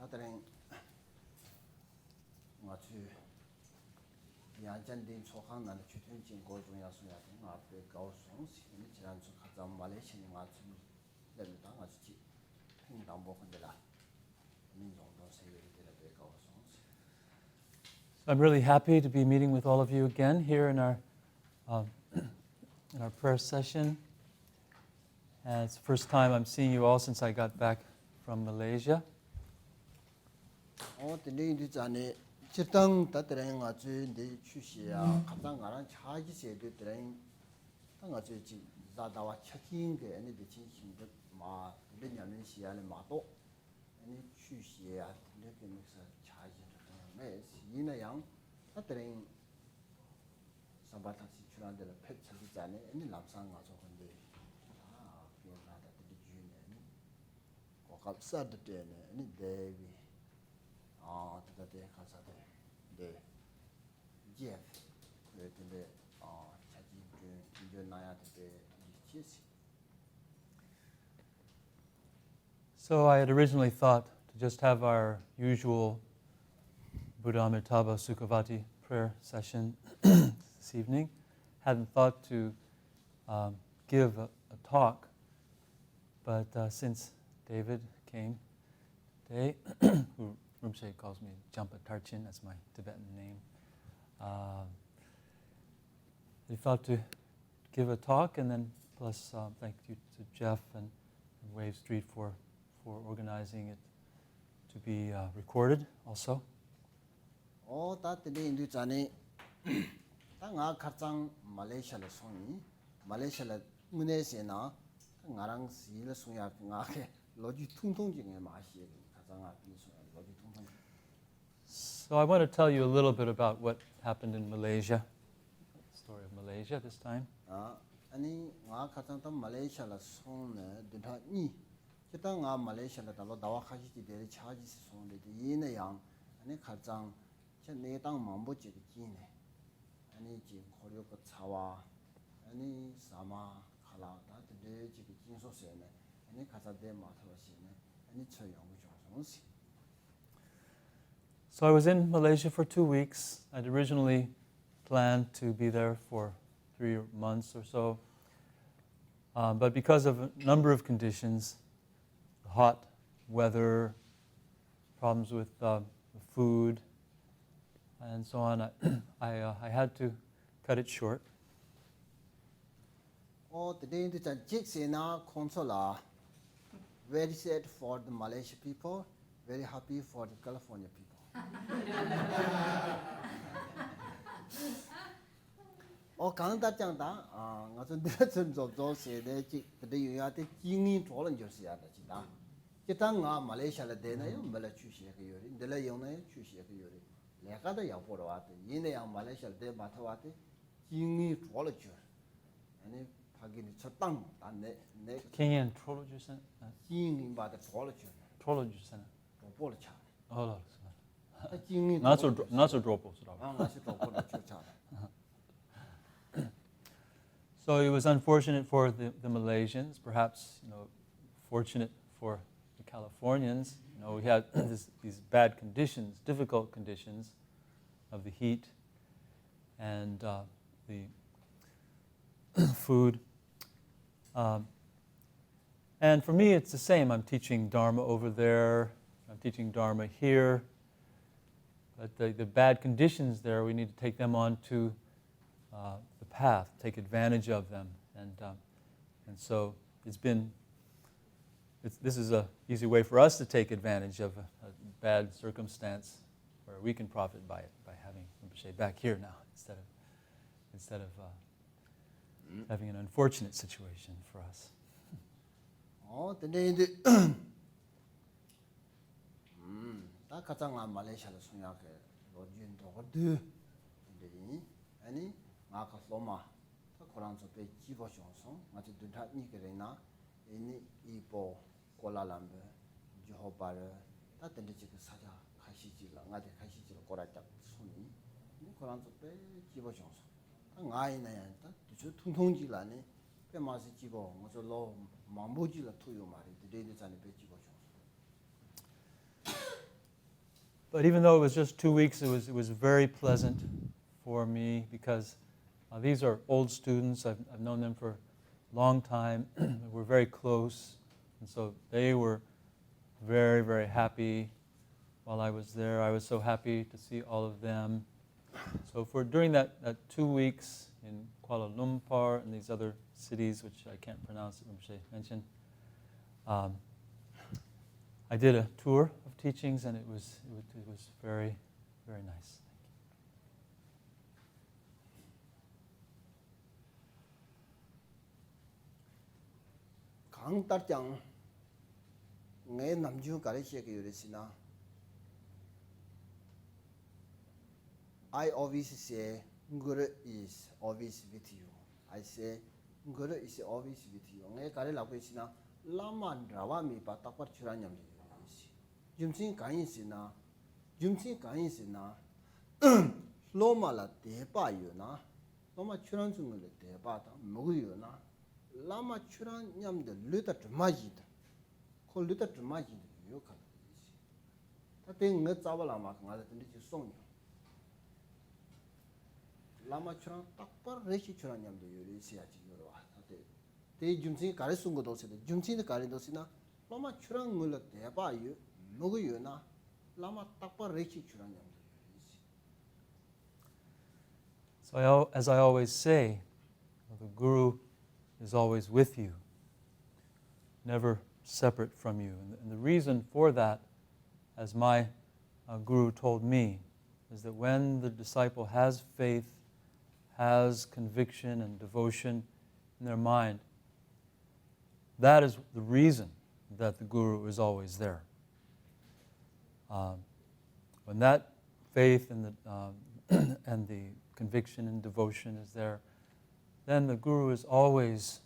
다들 아주 양전된 소강난 주변진 고중야수야 등 앞에 가오송 시간이 지난주 가장 말레이시아 아주 내려다 아주 팽당복한데라 민정도 세계를 데려다 가오송. I'm really happy to be meeting with all of you again here in our prayer session. And it's the first time I'm seeing you all since I got back from Malaysia. 근데 전에 지당 다들은 아주 내 출시야 가장 가는 차지세도 들은 아주 자다와 책임 게 아니 진심도 마 내년은 시야를 마도 아니 출시야 느낌에서 차지를 매 이나양 다들은 삼바타시 출한들 팩처리 전에 아니 남상 가서 근데 비행하다 들이 주네 고갑사도 되네 아니 대비 So I had originally thought to just have our usual Buddha Amitabha Sukhavati prayer session this evening. Hadn't thought to give a talk, but since David came today, who Rinpoche calls me Japa Tarchin, that's my Tibetan name. He thought to give a talk, and then plus thank you to Jeff and Wave Street for organizing it to be recorded also. 다들 인도 전에 땅아 가장 말레이시아를 송이 말레이시아를 문에서나 나랑 시를 송야 나게 로지 통통증의 맛이 가장 아끼는 로지 통통. So I want to tell you a little bit about what happened in Malaysia. The story of Malaysia this time. 아니 나 가장 또 말레이시아를 송네 드다니 기타 나 말레이시아를 달로 나와 가시지 될 차지스 송데 이내양 아니 가장 내 땅 만보지도 기네 아니 지 고려가 차와 아니 사마 칼라다 데 지기 진소세네 아니 가자데 마타와시네 아니 처용이 정성시. So I was in Malaysia for 2 weeks. I'd originally planned to be there for 3 months or so. But because of a number of conditions, hot weather, problems with food, and so on, I had to cut it short. Today the Jiksena Consola, very sad for the Malaysian people, very happy for the California people. 강다 장다 가서 내선 좀 세대지 근데 요야데 징이 돌은就是야 지다 기타가 말레이시아에 되나요 말레 출시에 그 요리 내가 용나요 출시에 그 요리 내가도 야보러 왔대 얘네야 말레이시아에 돼 맡아 왔대 징이 돌었죠 아니 파기는 첫땅 안내 내 킹엔 트롤로주선 징이 받아 돌었죠 트롤로주선 돌았죠 not so dropo. So it was unfortunate for the Malaysians, perhaps fortunate for the Californians. We had these bad conditions, difficult conditions of the heat and the food. And for me, it's the same. I'm teaching Dharma over there. I'm teaching Dharma here. But the bad conditions there, we need to take them on to the path, take advantage of them. And so this is an easy way for us to take advantage of a bad circumstance where we can profit by it, by having Rinpoche back here now instead of having an unfortunate situation for us. 다 가장 말레이시아를 송약해 로진도 거드 근데 아니 마카 로마 코란소 배 지보숑송 마치 드다니 그래나 이니 이보 콜라람베 조호바르 다 던지지 그 사자 가시지라 나데 가시지로 꼬라짝 손이 코란소 배 지보숑송 나이나야 다 저 통통지라네 배 마시 지보 뭐저 망보지라 투요 말이 드데데 잔에 배 지보숑. But even though it was just 2 weeks, it was very pleasant for me because these are old students. I've known them for a long time. We're very close. And so they were very, very happy while I was there. I was so happy to see all of them. So during that 2 weeks in Kuala Lumpur and these other cities, which I can't pronounce, Rinpoche mentioned, I did a tour of teachings, and it was very, very nice. Khang tarjang ngay namju kare shek yurisina. I always say Guru is always with you. I say Guru is always with you. Ngay kare lakwesina lama drawa mi pa takpar churanyam yuris. Jumsin kain sina loma la depa yu na loma churan sungu le depa ta mugu yu na lama churan nyam de luta trumaji da ko luta trumaji de yu kala ta te nga tsawa lama nga da tindi chi song yu lama churan takpar reshi churan nyam de yuri siya chi yu wa te jumsin kare sungu do se de jumsin de kare do sina loma churan ngu le depa yu mugu yu na lama takpar reshi churan nyam. So as I always say, the Guru is always with you, never separate from you. And the reason for that, as my Guru told me, is that when the disciple has faith, has conviction and devotion in their mind, that is the reason that the Guru is always there. When that faith and the conviction and devotion is there, then the Guru is always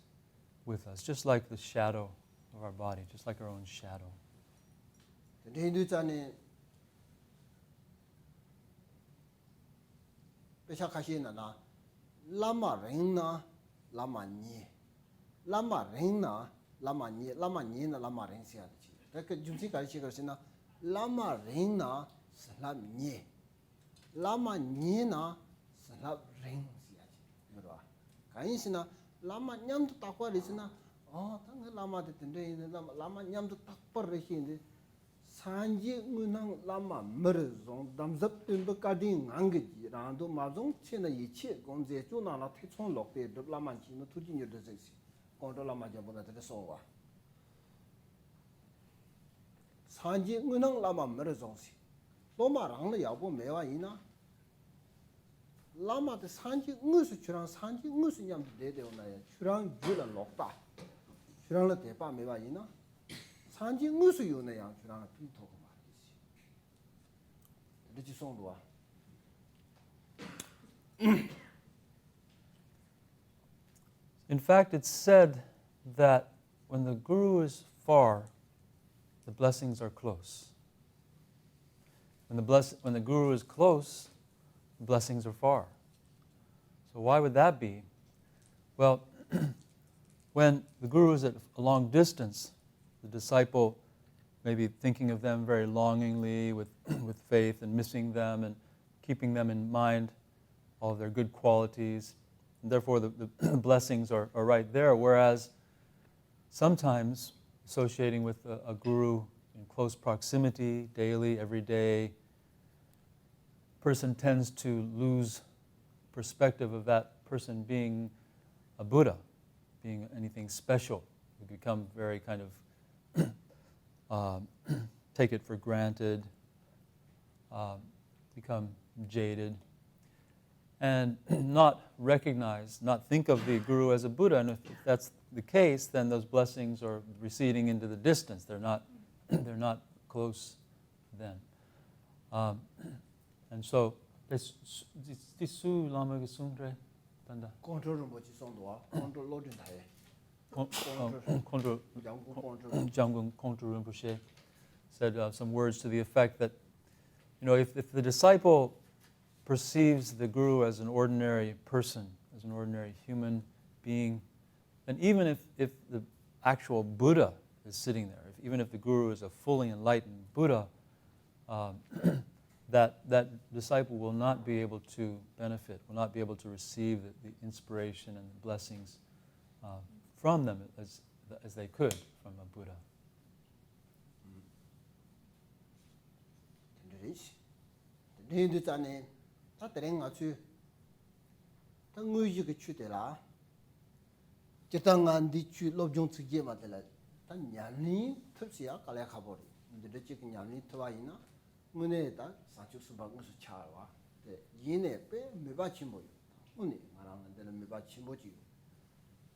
with us, just like the shadow of our body, just like our own shadow. Lama ringna, lama nye. Lama ringna, lama nye, lama nye na lama ring siya. Taka jumsi kari shikarsina, lama ringna, salam nye. Lama nye na salam ring siya. Kain sina, lama nyam tu takwa risina, oh, tanga lama de tende, lama nyam tu takpar rishinde. Sanji ngunang lama merzong damzap timba kading angeji rando mazong chena yiche gongze chuna la techong lokpe lama chino tuji nyo dezesi kondo lama jabona de sowa sanji ngunang lama merzong si loma rang la yabo mewa ina lama de sanji ngusu churang sanji ngusu nyam de de ona ya churang jula lokta churang la depa mewa ina 산지 무슨 요네 양 주랑 핀토고 말이지. 이렇게 송도와. In fact, it's said that when the Guru is far, the blessings are close. When the Guru is close, the blessings are far. So why would that be? Well, when the Guru is at a long distance, the disciple may be thinking of them very longingly with faith and missing them and keeping them in mind, all of their good qualities. And therefore, the blessings are right there. Whereas sometimes associating with a guru in close proximity, daily, every day, person tends to lose perspective of that person being a Buddha, being anything special. We become very kind of take it for granted, become jaded, and not recognize, not think of the Guru as a Buddha. And if that's the case, then those blessings are receding into the distance. They're not close then. And so, this su lama gesungre tanda. Control Rinpoche songdoa, control lodin thai. Japa Monastery Rinpoche said some words to the effect that, if the disciple perceives the Guru as an ordinary person, as an ordinary human being, then even if the actual Buddha is sitting there, even if the Guru is a fully enlightened Buddha, that disciple will not be able to benefit, will not be able to receive the inspiration and the blessings from them as they could from a Buddha.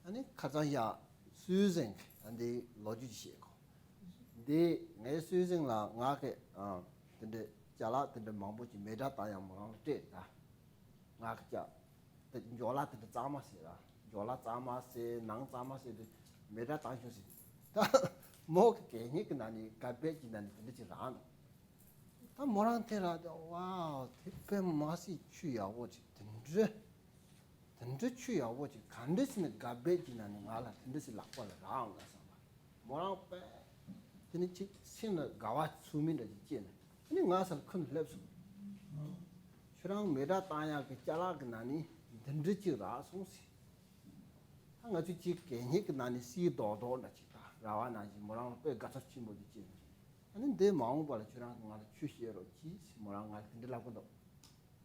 아니 가자야 수생 안데 로지시고 데 수생라 나게 근데 자라 근데 망보지 메다 따야 뭐 때다 나가자 요라 근데 자마세라 요라 자마세 낭 자마세 메다 따셔시 뭐 괜히 그나니 가베지 난 근데 안 다 뭐란테라 와 특별 맛이 취야오지 던져 취야오지 간데스는 가베지나는 알아 던데스 락발 라운가 상가 뭐랑 빼 근데 신의 가와 수민의 지는 아니 가서 큰 랩스 저랑 메다 따야 그 잘라 그나니 던져지라 송시 한가 지지 괜히 그나니 시도도나 지다 라와나지 뭐랑 빼 가서 치모지 지는 아니 내 마음 봐라 저랑 가 취시로 지 뭐랑 가 근데라고도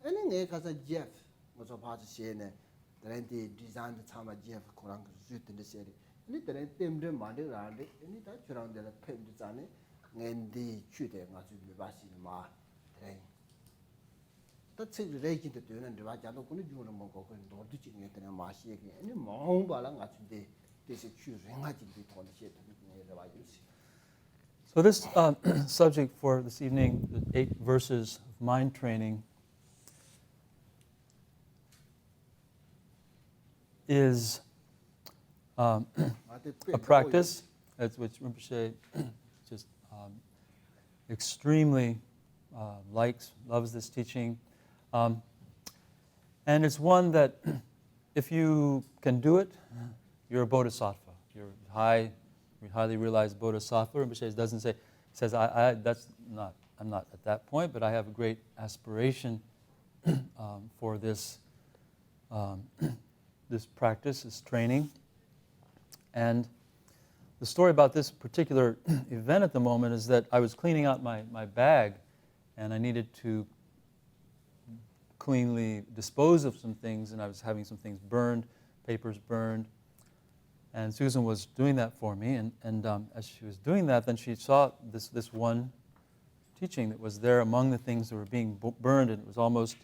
아니 내 가서 제프 뭐저 봐서 시에네 드렌디 디자인 참아 제프 코랑 그 주든데 세리 아니 드렌 템데 만데라데 아니 다 저랑 데라 펜드 자네 낸디 취대 가지고 메바시는 마 드렌 뜻이 레이기도 되는데 와자도 군이 주는 뭐고 그 노드 찍는 게 그냥 마시게 아니 마음 봐라 같은데 대세 취랭하지도 돈이 제 돈이 내가 와주시. So this subject for this evening, the 8 verses of mind training, is a practice which Rinpoche just extremely loves this teaching. And it's one that if you can do it, you're a bodhisattva. You're highly realized bodhisattva. Rinpoche doesn't say, says, I'm not at that point, but I have a great aspiration for this this practice, this training. And the story about this particular event at the moment is that I was cleaning out my bag and I needed to cleanly dispose of some things, and I was having some things burned, papers burned. And Susan was doing that for me, and as she was doing that, then she saw this one teaching that was there among the things that were being burned, and it was almost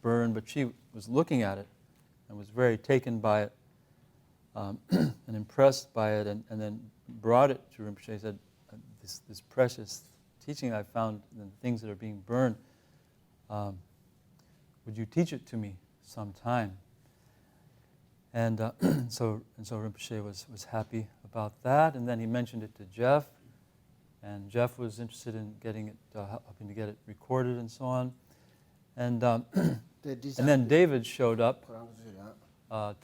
burned, but she was looking at it and was very taken by it and impressed by it, and then brought it to Rinpoche. She said, this precious teaching I found in the things that are being burned, would you teach it to me sometime? And so Rinpoche was happy about that, and then he mentioned it to Jeff, and Jeff was interested in getting it, helping to get it recorded and so on. And then David showed up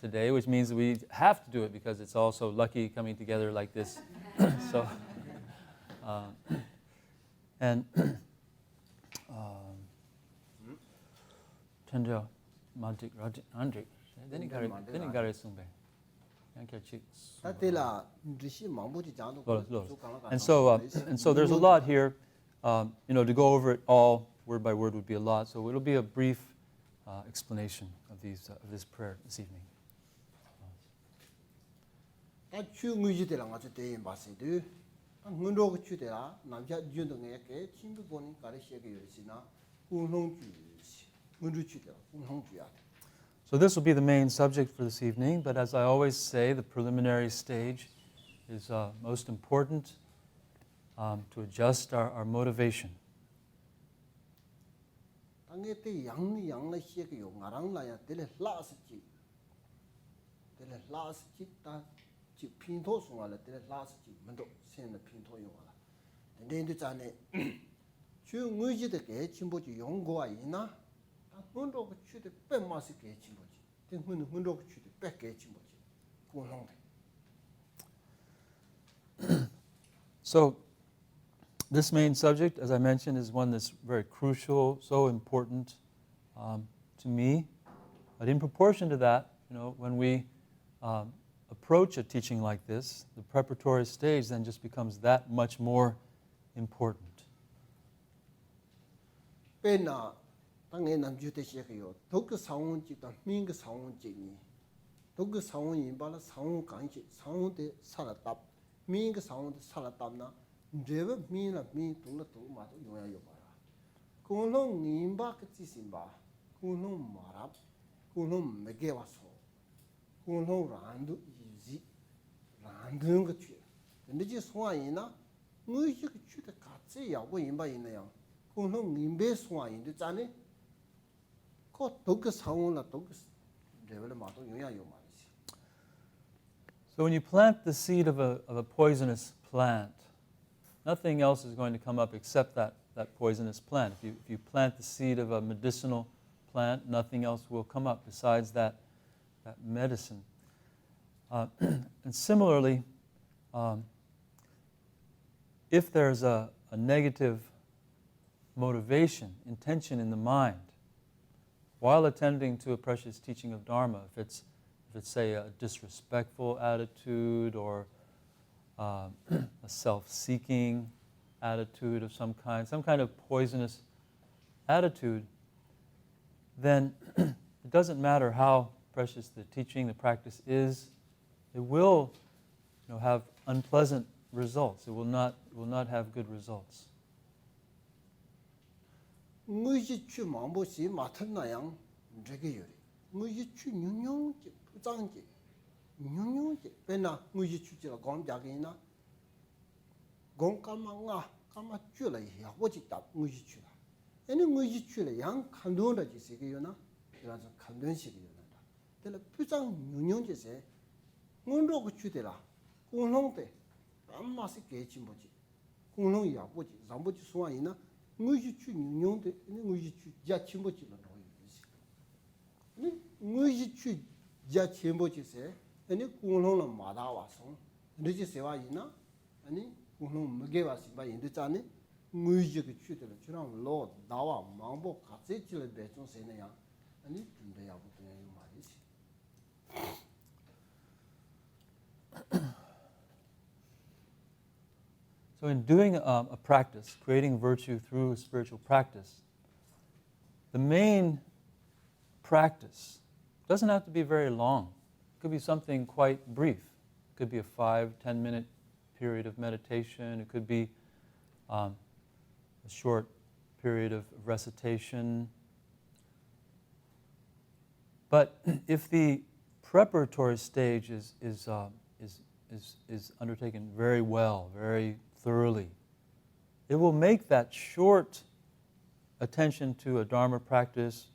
today, which means that we have to do it because it's also lucky coming together like this. So, and Chandra Mantik Andrik. And so there's a lot here. To go over it all word by word would be a lot. So it'll be a brief explanation of this prayer this evening. So this will be the main subject for this evening, but as I always say, the preliminary stage is most important to adjust our motivation. So this main subject, as I mentioned, is one that's very crucial, so important to me. But in proportion to that, when we approach a teaching like this, the preparatory stage then just becomes that much more important. 당에 남주대 시작해요. 독그 상원 집다 민그 상원 집니. 독그 상원 인발라 상원 강지 상원대 살았다. 민그 상원대 살았다나. 제가 민나 민 동나 동 마도 용야요 봐라. 그놈 인바 그지신바. 그놈 마랍. 그놈 메게 와서. 그놈 란도 이지. 란드는 거 취. 근데 지 소아이나 뭐이 그 취대 같이 야고 인바 있네요. 그놈 인베 소아인데 자네 So when you plant the seed of a poisonous plant, nothing else is going to come up except that poisonous plant. If you plant the seed of a medicinal plant, nothing else will come up besides that medicine. And similarly, if there's a negative motivation, intention in the mind, while attending to a precious teaching of Dharma, if it's say a disrespectful attitude or a self-seeking attitude of some kind of poisonous attitude, then it doesn't matter how precious the teaching, the practice is, it will have unpleasant results. It will not have good results. 무지추 망보시 맡은나양 저게요리 무지추 뉴뇽지 부장지 뉴뇽지 배나 무지추지라 공작이나 공까망아 까마줄라 야고지다 무지추라 아니 무지추라 양 칸도나 지세게요나 그래서 칸던식이요나 근데 부장 뉴뇽지세 문로 그추데라 공롱대 암마스 개침보지 공롱 야고지 잠보지 소아이나 무지추 뉴뇽데 무지추 자침보지는 거예요. 무지추 자침보지세 아니 공롱을 마다와서 늦지 세와이나 아니 공롱 먹게 와서 봐 인도자네 무지그 추들 주랑 로 나와 망보 같이 찔을 배좀 세네야 아니 준대야부터 말이지. So in doing a practice, creating virtue through a spiritual practice, the main practice doesn't have to be very long. It could be something quite brief. It could be a 5-10 minute period of meditation. It could be a short period of recitation. But if the preparatory stage is undertaken very well, very thoroughly, it will make that short attention to a Dharma practice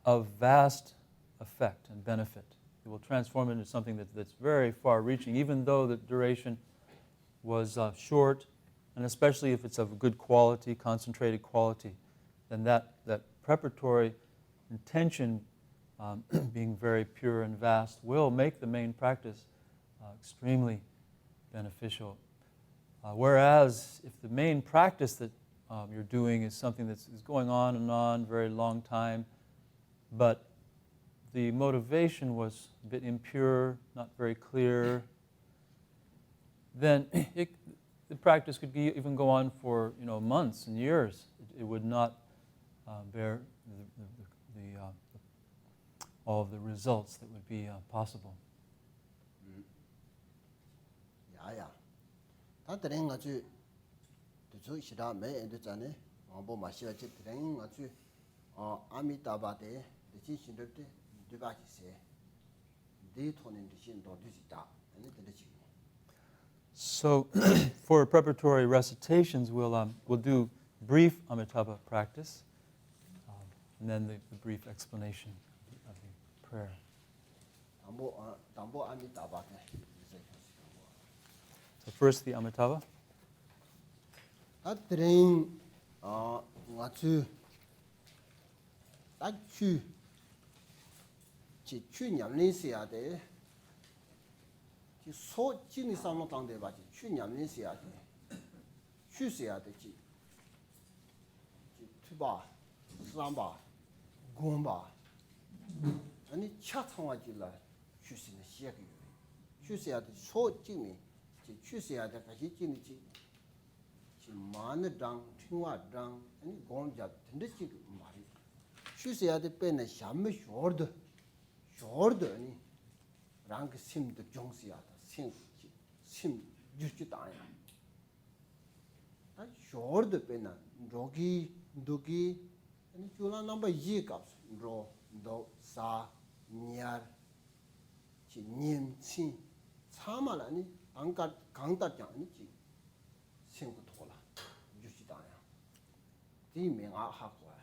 of vast effect and benefit. It will transform it into something that's very far-reaching, even though the duration was short, and especially if it's of good quality, concentrated quality, then that preparatory intention being very pure and vast will make the main practice extremely beneficial. Whereas if the main practice that you're doing is something that's going on and on, very long time, but the motivation was a bit impure, not very clear, then the practice could even go on for months and years. It would not bear all of the results that would be possible. 야야. 다들은 아주 저 시다 매 엔드잖아요. 뭐 마시아지 드랭 아주 아미타바데 지신들때 디바지세 데토는 디신도 디지다. 아니 되지. So for preparatory recitations, we'll do brief Amitabha practice, and then the brief explanation of the prayer. 담보 아미타바. So first the Amitabha. 다들은 아주 딱추 냠린시야 돼. 소 진이 상로 당대 봐지 추 냠린시야 돼. Shusea the Chi, Tuba, Samba, Gomba, and it Chatongajilla, Shusin the Shaki. Shusea the short Jimmy, Shusea the Kahijini, Man Dang, Tua Dang, and Gonja, and the Chick Mari. Shusea the pen a sham short, and rank sim the Jongsia, sim Juchitaya. That short the pen, Dogi, Dugi, and Jula number Yikabs, Ro, Do, Sa, Niar, Nim, Chin, Samalani, Ankat, Kanta Jani, Singutola, Juchitaya. The Ming Ahakwa.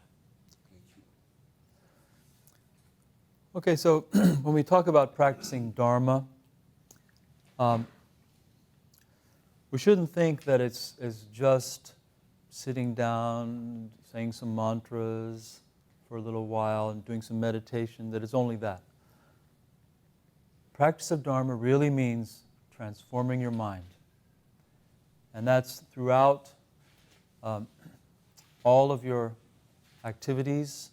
Okay, so when we talk about practicing Dharma, we shouldn't think that it's just sitting down, saying some mantras for a little while and doing some meditation, that it's only that. Practice of Dharma really means transforming your mind. And that's throughout all of your activities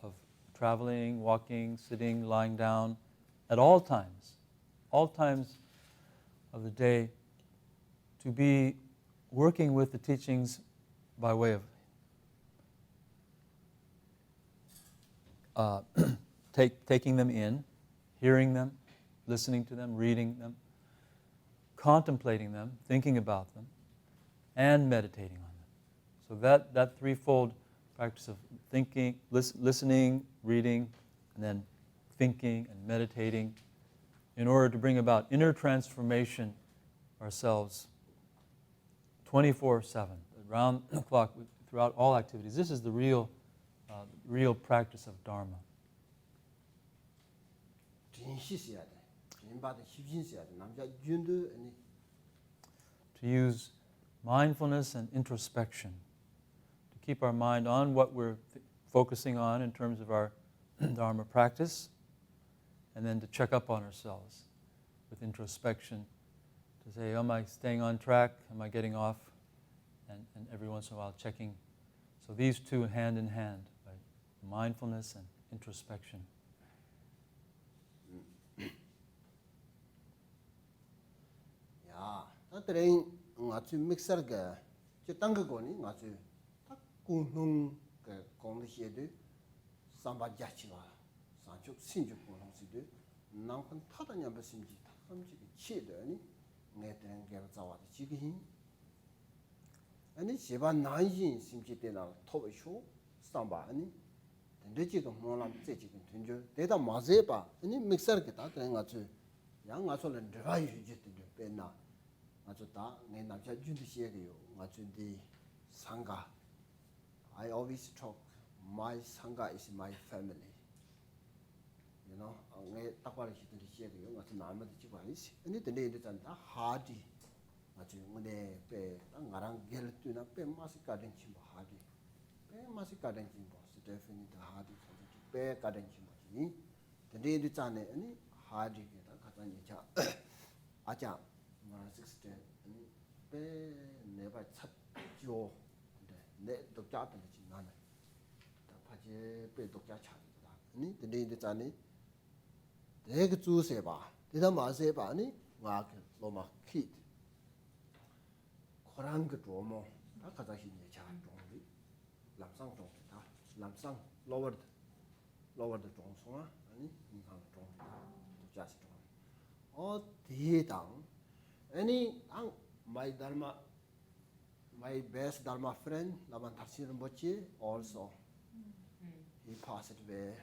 of traveling, walking, sitting, lying down, at all times of the day, to be working with the teachings by way of taking them in, hearing them, listening to them, reading them, contemplating them, thinking about them, and meditating on them. So that threefold practice of thinking, listening, reading, and then thinking and meditating, in order to bring about inner transformation ourselves 24/7, around the clock, throughout all activities. This is the real practice of Dharma. To use mindfulness and introspection, to keep our mind on what we're focusing on in terms of our Dharma practice, and then to check up on ourselves with introspection, to say, am I staying on track? Am I getting off? And every once in a while checking. So these two hand in hand, right? Mindfulness and introspection. Yeah, that rain, ngatu mixer ga, chitanga goni, ngatu, tak kunung ga kong hiedu, samba jachiwa, sanchuk sinjuk kunung sidu, nangkan tatanya basimji, takamji chedu ani, ngeten gel zawa de chigihin. Ani sheba nanjin simji tena tobe sho, samba ani, tendeji ga molam tseji ga tunjo, deda mazeba, ani mixer ga ta ngatu, yang ngatu le dra yuji tenjo pena. I always talk, my Sangha is my family. You know, hardy. Never touch your doctor and Chinana. The Paje pay doctor Chan. The day the Tani. They get to Seba. Did a Mazebani, Wag Loma Kit. Korang Dromo, Akatahi Chan, Lamsang Dongita, Lamsang lowered the Jongsona, and income just all the down. Any my Dharma, my best Dharma friend, Lama of Khenpo Rinpoche, also he passed away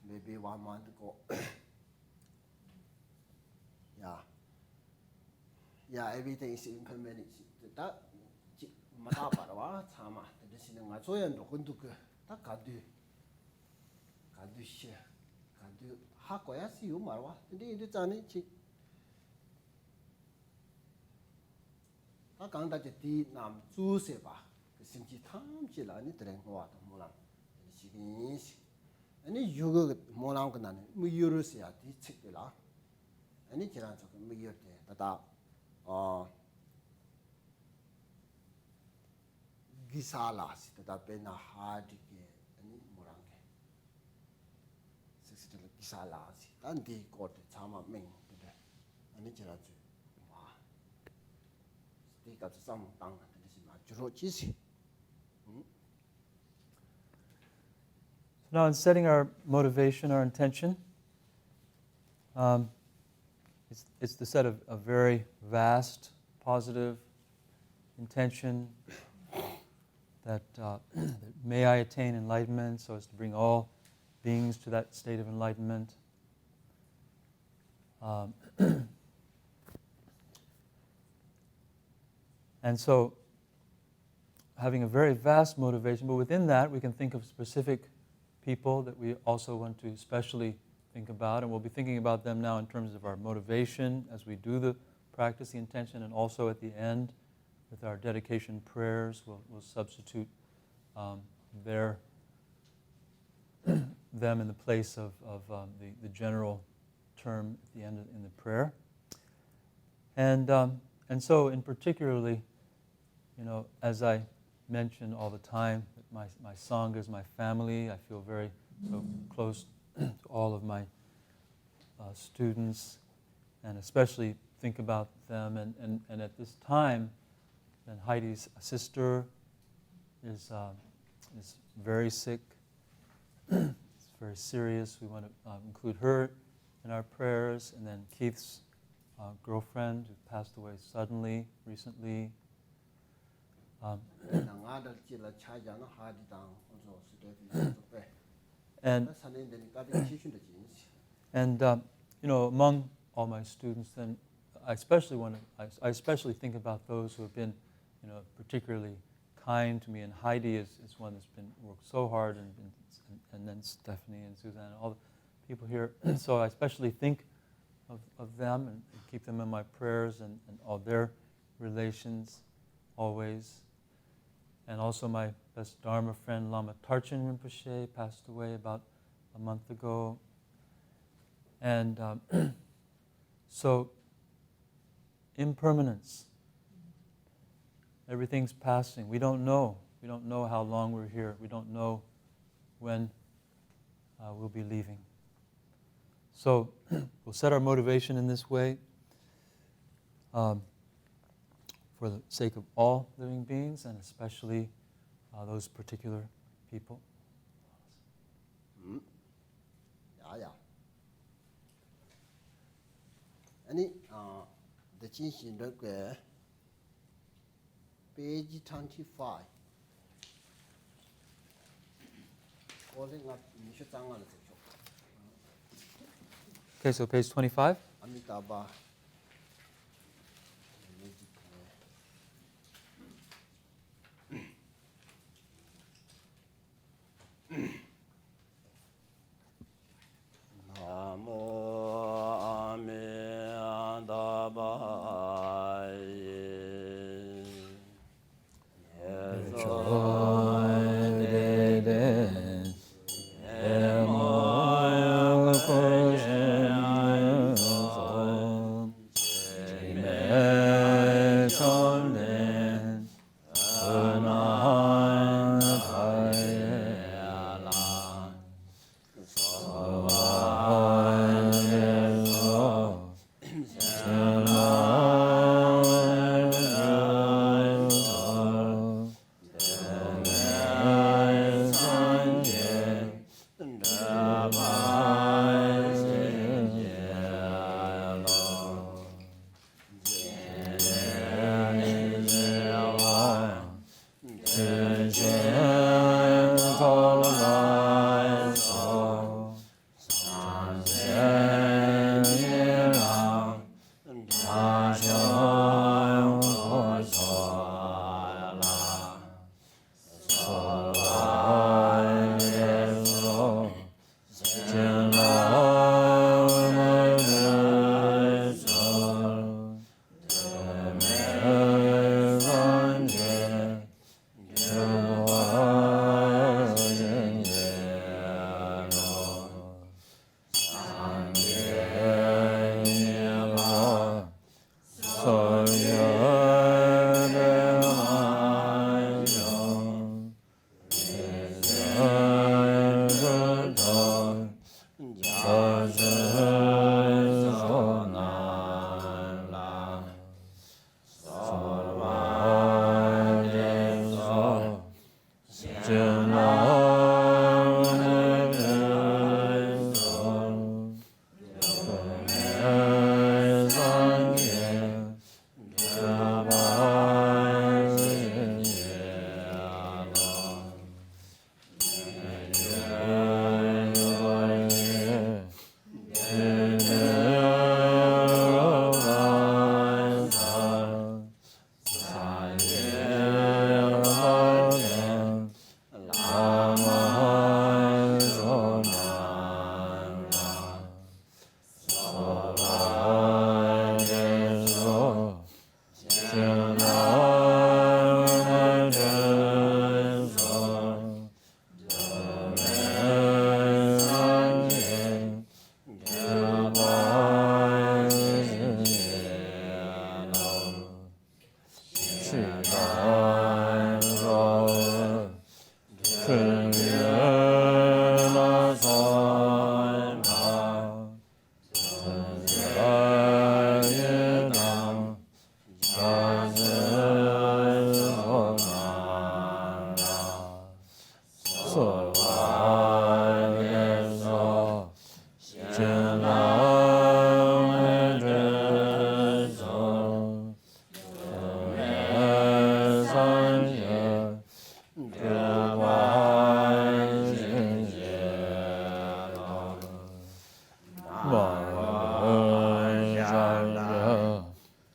maybe 1 month ago. Yeah, everything is impermanent. That Mataparawa, Tama, the listening I saw and Kunduka, that Kadu share, Kadu Hakoyasi, you Marwa, the Tani chick. I can't touch a tea nam two seba, the Sinchi Tam Chilani drink water, Molam. She is any yoga Molangan, Muyurusia, the Chikila, any chance of Muyurte, that Gisala, that Bena hard any Morange. Sister Gisala, and they got the Tama Ming today. And it's a stick at some tongue, and this is my Jurochis. So now in setting our motivation, our intention, it's to set a very vast, positive intention that may I attain enlightenment, so as to bring all beings to that state of enlightenment. And so, having a very vast motivation, but within that we can think of specific people that we also want to especially think about, and we'll be thinking about them now in terms of our motivation as we do the practice, the intention, and also at the end with our dedication prayers. We'll substitute them in the place of the general term at the end in the prayer. And so, in particularly, as I mention all the time, that my Sangha is my family. I feel very so close to all of my students, and especially think about them. And at this time, then Heidi's sister is very sick. It's very serious. We want to include her in our prayers. And then Keith's girlfriend, who passed away suddenly recently. And among all my students, then I especially think about those who have been, particularly kind to me. And Heidi is one that's been worked so hard, and then Stephanie and Suzanne, all the people here. So I especially think of them and keep them in my prayers and all their relations always. And also my best Dharma friend, Lama Tarchen Rinpoche, passed away about a month ago. And so, impermanence. Everything's passing. We don't know. We don't know how long we're here. We don't know when we'll be leaving. So, we'll set our motivation in this way for the sake of all living beings, and especially those particular people. Yeah. Any the change in the page 25. Calling up Nishatanga. Okay, so page 25. Amitabha.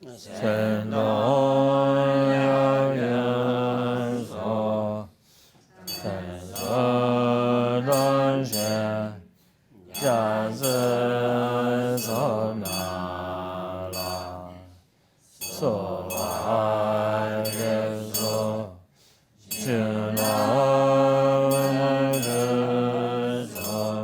sen no ya ya so sen so dan shen jia zi so na la so la ye so jin la de so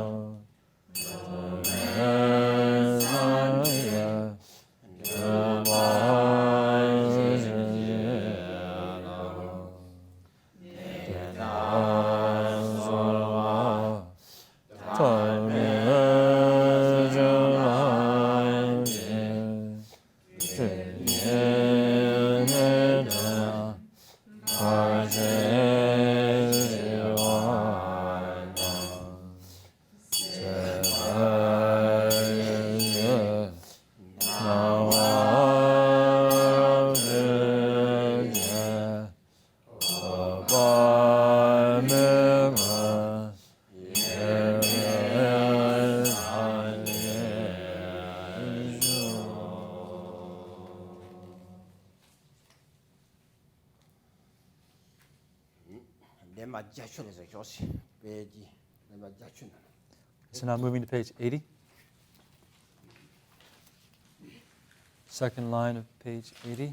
So now moving to page 80. Second line of page 80.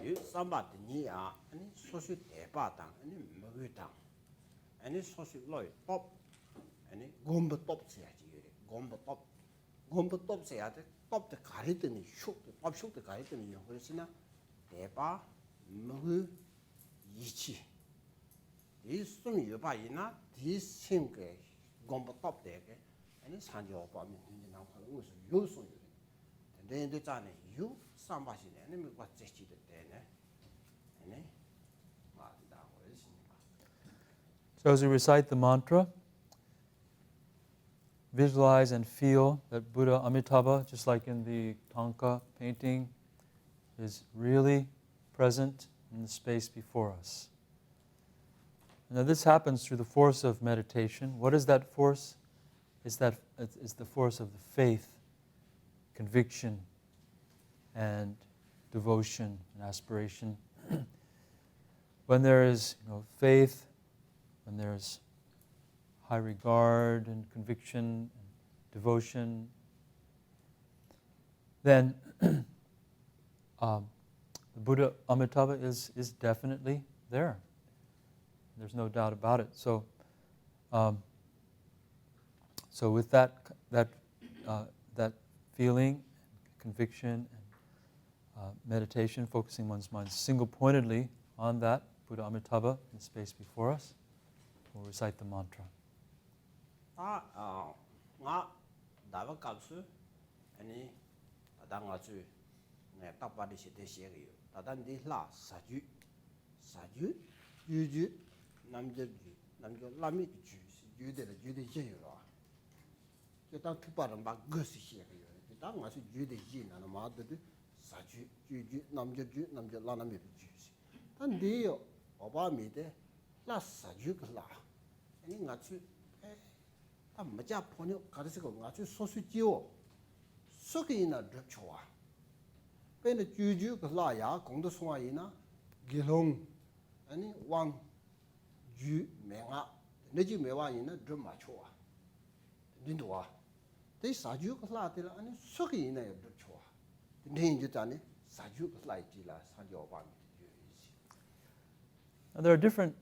yu samba de ni a ani so su de ba dang ani mo gu dang ani so su loi top ani gomba top se ya ji yu gomba top se ya de top de gari de ni shuk de top shuk de gari de ni yo hu sina de ba mo gu yi chi yi sum yu ba yi na di sim ge gomba top de ge ani san jo ba mi ni na ko lu su yu su yu de de za ne yu samba shi ne ni mi kwa zhe chi de ne ani ma da wo yi xin ba. So as we recite the mantra, visualize and feel that Buddha Amitabha, just like in the Thangka painting, is really present in the space before us. Now this happens through the force of meditation. What is that force? It's the force of the faith, conviction, and devotion and aspiration. When there is faith, when there's high regard and conviction and devotion, then the Buddha Amitabha is definitely there. There's no doubt about it. So with that feeling, conviction, and meditation, focusing one's mind single-pointedly on that Buddha Amitabha in the space before us, we'll recite the mantra. Nga dawa kapsu ani tada nga zu nga takpa di shite xie ge yu tada ndi la sa ju yu namje lami ki ju de je yu lo ke ta tupa ran ba ge si xie ge yu ke ta nga su ju de ji na ma de sa ju namje la nami ju si ta ndi yo oba mi de la sa ju ge la ani nga su 다 맞아 보니 가르치고 아주 소수지요 속이나 좋아 근데 주주 그 라야 공도 송아이나 기롱 아니 왕주 명아 내지 매와이나 좀 맞춰와 닌도와 대 사주 그 라들 아니 속이나 좋아 근데 이제 자네 사주 그 라이지라 사죠 봐 Now there are different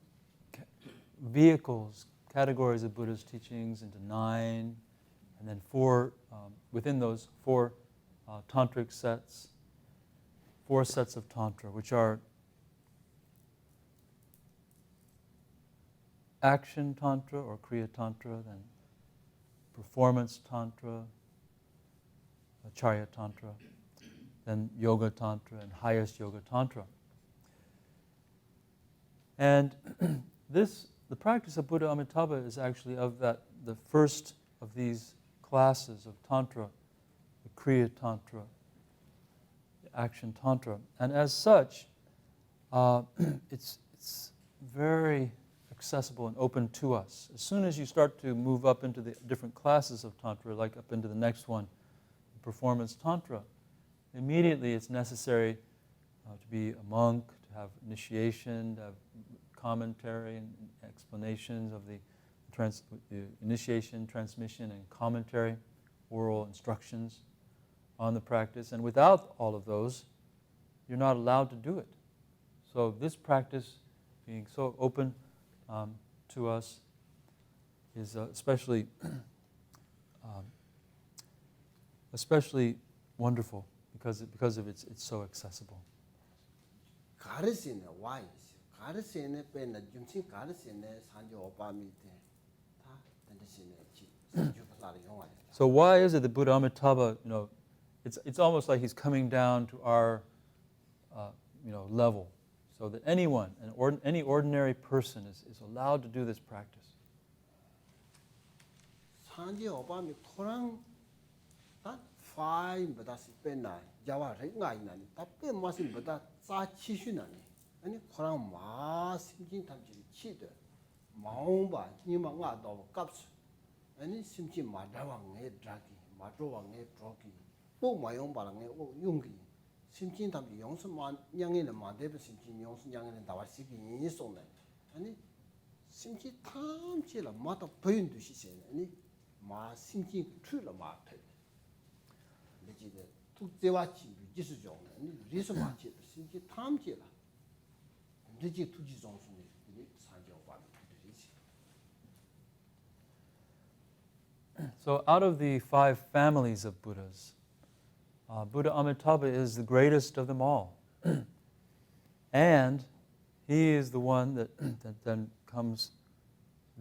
vehicles, categories of Buddha's teachings into 9, and then 4, within those 4 tantric sets, 4 sets of tantra, which are action tantra or kriya tantra, then performance tantra, acharya tantra, then yoga tantra, and highest yoga tantra. And the practice of Buddha Amitabha is actually of the first of these classes of tantra, the kriya tantra, the action tantra, and as such, it's very accessible and open to us. As soon as you start to move up into the different classes of tantra, like up into the next one, performance tantra, immediately it's necessary to be a monk, to have initiation, to have commentary and explanations of the initiation, transmission, and commentary, oral instructions on the practice. And without all of those, you're not allowed to do it. So this practice, being so open to us, is especially wonderful because of it's so accessible. 가르치는 와이 가르치는 배는 중심 가르치는 산지 오바미데 다 된대시네 지 주파사를 용하야. So why is it that Buddha Amitabha, it's almost like he's coming down to our level, so that anyone, any ordinary person is allowed to do this practice. 산지 오바미 코랑 다 파임보다 스페나 자와 랭가이나니 답게 마심보다 짜치슈나니 아니 코랑 마 심진 탐지 치드 마음바 니마가 더 값 아니 심지 마다왕의 드라기 마조왕의 드라기 또 마용바랑의 용기 심진 탐지 용수만 양에는 마대부 심진 용수 양에는 다와시기 인소네 아니 심지 탐지라 마다 보인 듯이 아니 마 심지 틀어 마태 이제 tukdewa chi jisu jong ni risu ma chi 신기 탐지라. 되지 투지 정순이 사교관 되지. So out of the 5 families of Buddhas, Buddha Amitabha is the greatest of them all. And he is the one that then comes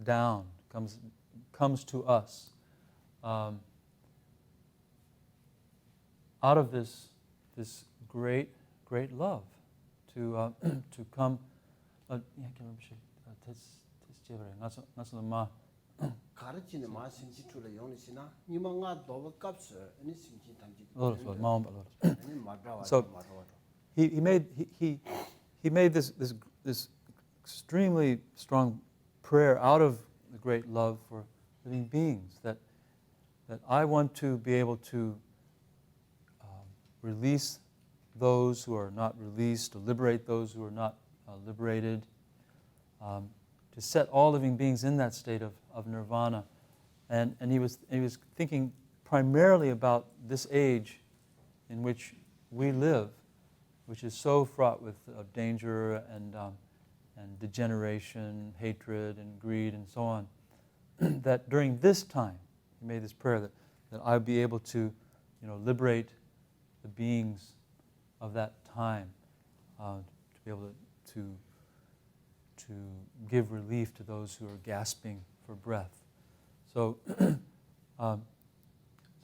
down, comes to us. Out of this great love to come. 가르치는 마신지 출에 용리시나 니망아 도박값을 아니 신기 탐지. So he made this extremely strong prayer out of the great love for living beings, that I want to be able to release those who are not released, to liberate those who are not liberated, to set all living beings in that state of nirvana. And he was thinking primarily about this age in which we live, which is so fraught with danger and degeneration, hatred and greed and so on, that during this time, he made this prayer that I would be able to, liberate the beings of that time, to be able to give relief to those who are gasping for breath. So, so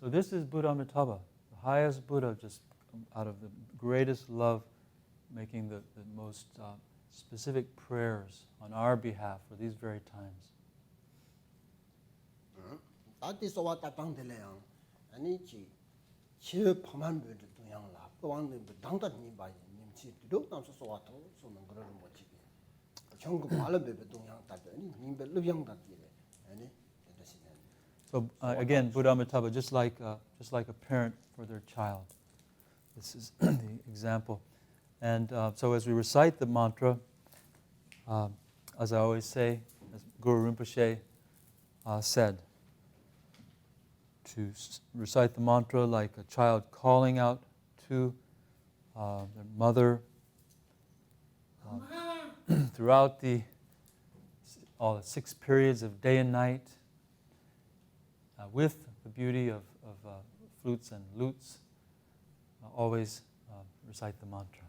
this is Buddha Amitabha, the highest Buddha, just out of the greatest love, making the most specific prayers on our behalf for these very times. So again, Buddha Amitabha, just like a parent for their child. This is the example. And so as we recite the mantra, as I always say, as Guru Rinpoche said, to recite the mantra like a child calling out to their mother throughout all the 6 periods of day and night, with the beauty of flutes and lutes, always recite the mantra.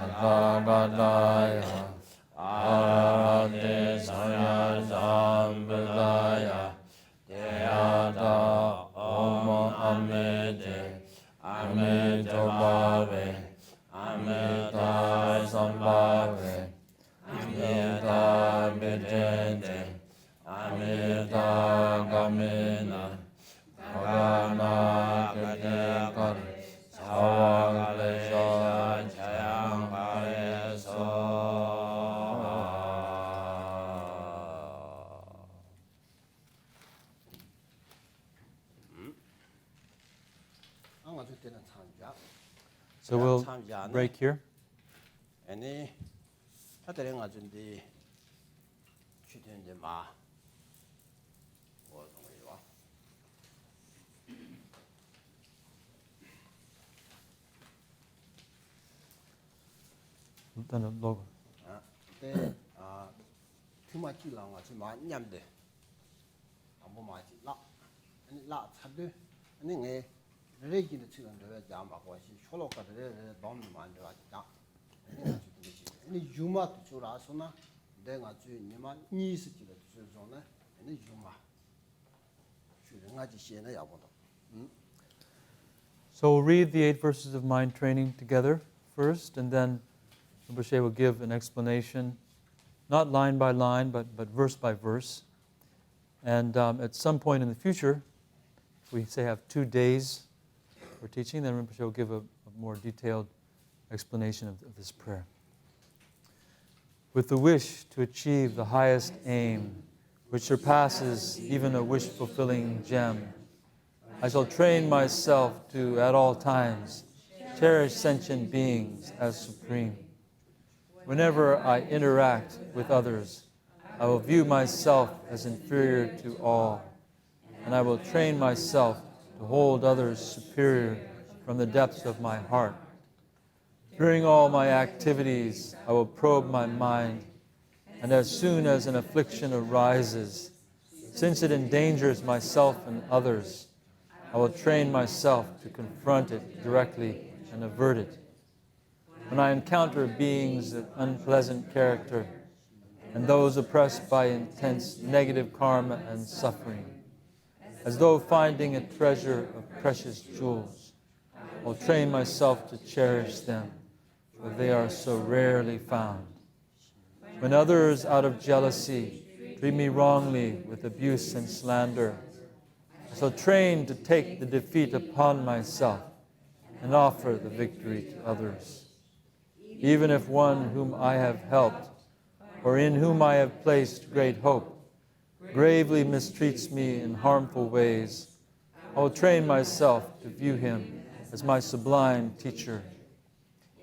Tathagata Arahate Samya Sambuddhaya Deyata Om Amite Amitobhave Amita Sambhave Amita Bhijente Amita Gamina Bhagana Kadekar Sawagalesha Chayang Pareso So we'll break here. Any other agency shooting the ma was Then a logo. Too much long as my yamde. I'm my lot and it lots have to and then regular children to Jama was shallow cut the bomb man to any Juma to Churasona, then I do Nima knees to the Zona and the Juma. Shooting at the Shena Yabono. So we'll read the 8 verses of mind training together first, and then Rinpoche will give an explanation, not line by line, but verse by verse. And at some point in the future, if we say have 2 days for teaching, then Rinpoche will give a more detailed explanation of this prayer. With the wish to achieve the highest aim, which surpasses even a wish-fulfilling gem, I shall train myself to, at all times, cherish sentient beings as supreme. Whenever I interact with others, I will view myself as inferior to all, and I will train myself to hold others superior from the depths of my heart. During all my activities, I will probe my mind, and as soon as an affliction arises, since it endangers myself and others, I will train myself to confront it directly and avert it. When I encounter beings of unpleasant character and those oppressed by intense negative karma and suffering, as though finding a treasure of precious jewels, I'll train myself to cherish them, for they are so rarely found. When others, out of jealousy, treat me wrongly with abuse and slander, I shall train to take the defeat upon myself and offer the victory to others. Even if one whom I have helped, or in whom I have placed great hope, gravely mistreats me in harmful ways, I will train myself to view him as my sublime teacher.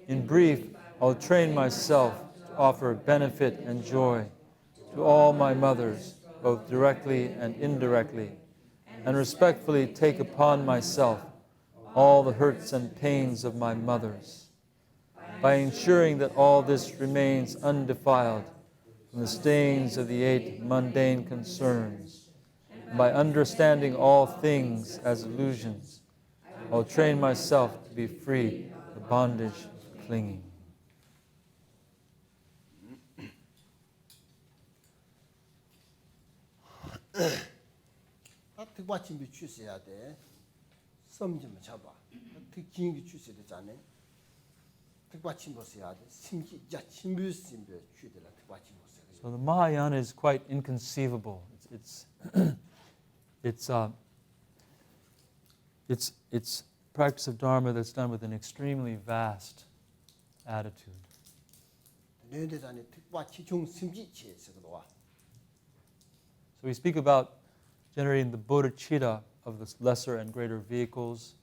In brief, I will train myself to offer benefit and joy to all my mothers, both directly and indirectly, and respectfully take upon myself all the hurts and pains of my mothers. By ensuring that all this remains undefiled from the stains of the 8 mundane concerns, and by understanding all things as illusions, I will train myself to be free of the bondage of clinging. 특바침비 취세야 돼. 섬 좀 잡아. 특징이 취세도 자네. 특바침 보세야 돼. 심기 자 침비 취되라 특바침 보세요. So the Mahayana is quite inconceivable. It's practice of Dharma that's done with an extremely vast attitude. 내대산에 특바치중 심기 취세도 와. So we speak about generating the bodhicitta of the lesser and greater vehicles,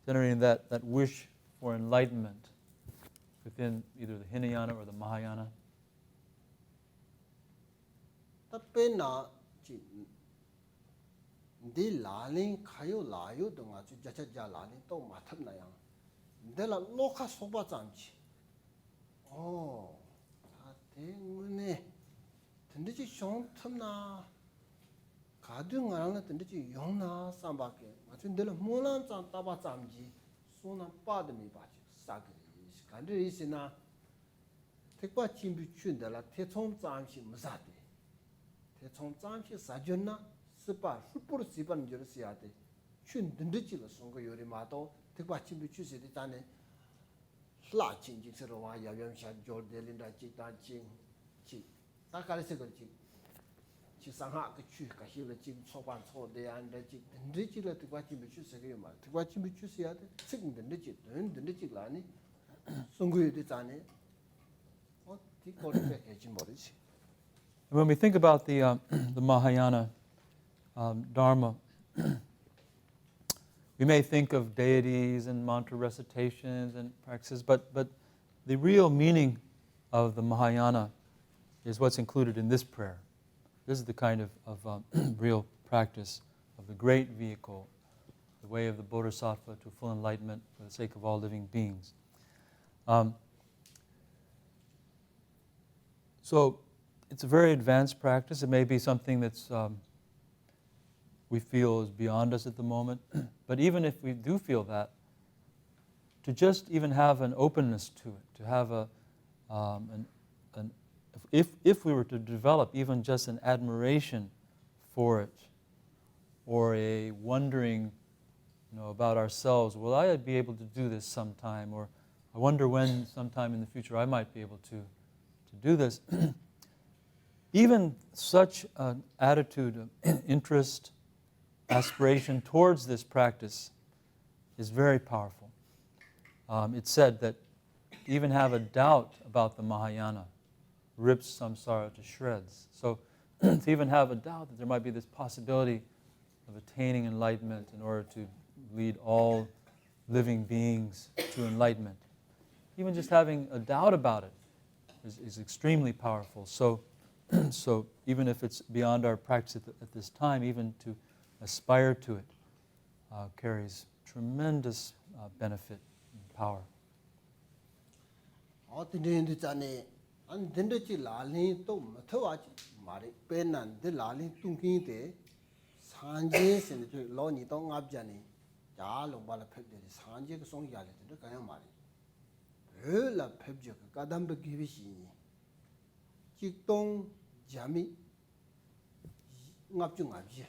generating that wish for enlightenment within either the Hinayana or the Mahayana. 답변나 네 라린 가요 라요 동아 자자자 라린 또 맡았나요? 내가 로카 소바 잠지. 다 때문에 든지 좀 탐나. 가든 안에 든지 용나 삼바게. 맞은 내가 몰란 잠 따바 잠지. 소나 빠드미 바지. 사그리. 간들이시나 Tekwa chimbi chundala techong zamshi musate. Techong zamshi sajuna sipa supur sipan jursiate. Chun dindichila songo yori mato tekwa chimbi chusidi tane hla chinji sirwa yayam sha jordelinda chikta ching chi. Takari sikol chik. Chi sangha ka chu ka hila chik sopan so de anda chik dindichila tekwa chimbi chusidi yoma. Tekwa chimbi chusiyate sik dindichil dindichila ni songo yori tane. When we think about the Mahayana Dharma, we may think of deities and mantra recitations and practices, but the real meaning of the Mahayana is what's included in this prayer. This is the kind of real practice of the great vehicle, the way of the Bodhisattva to full enlightenment for the sake of all living beings. So it's a very advanced practice. It may be something that's we feel is beyond us at the moment. But even if we do feel that, to just even have an openness to it, to have if we were to develop even just an admiration for it, or a wondering, about ourselves, will I be able to do this sometime? Or I wonder when sometime in the future I might be able to do this. Even such an attitude of interest, aspiration towards this practice is very powerful. It's said that even have a doubt about the Mahayana rips samsara to shreds. So to even have a doubt that there might be this possibility of attaining enlightenment in order to lead all living beings to enlightenment, even just having a doubt about it is extremely powerful. So even if it's beyond our practice at this time, even to aspire to it carries tremendous benefit and power. Chikdong jami ngapjung abje.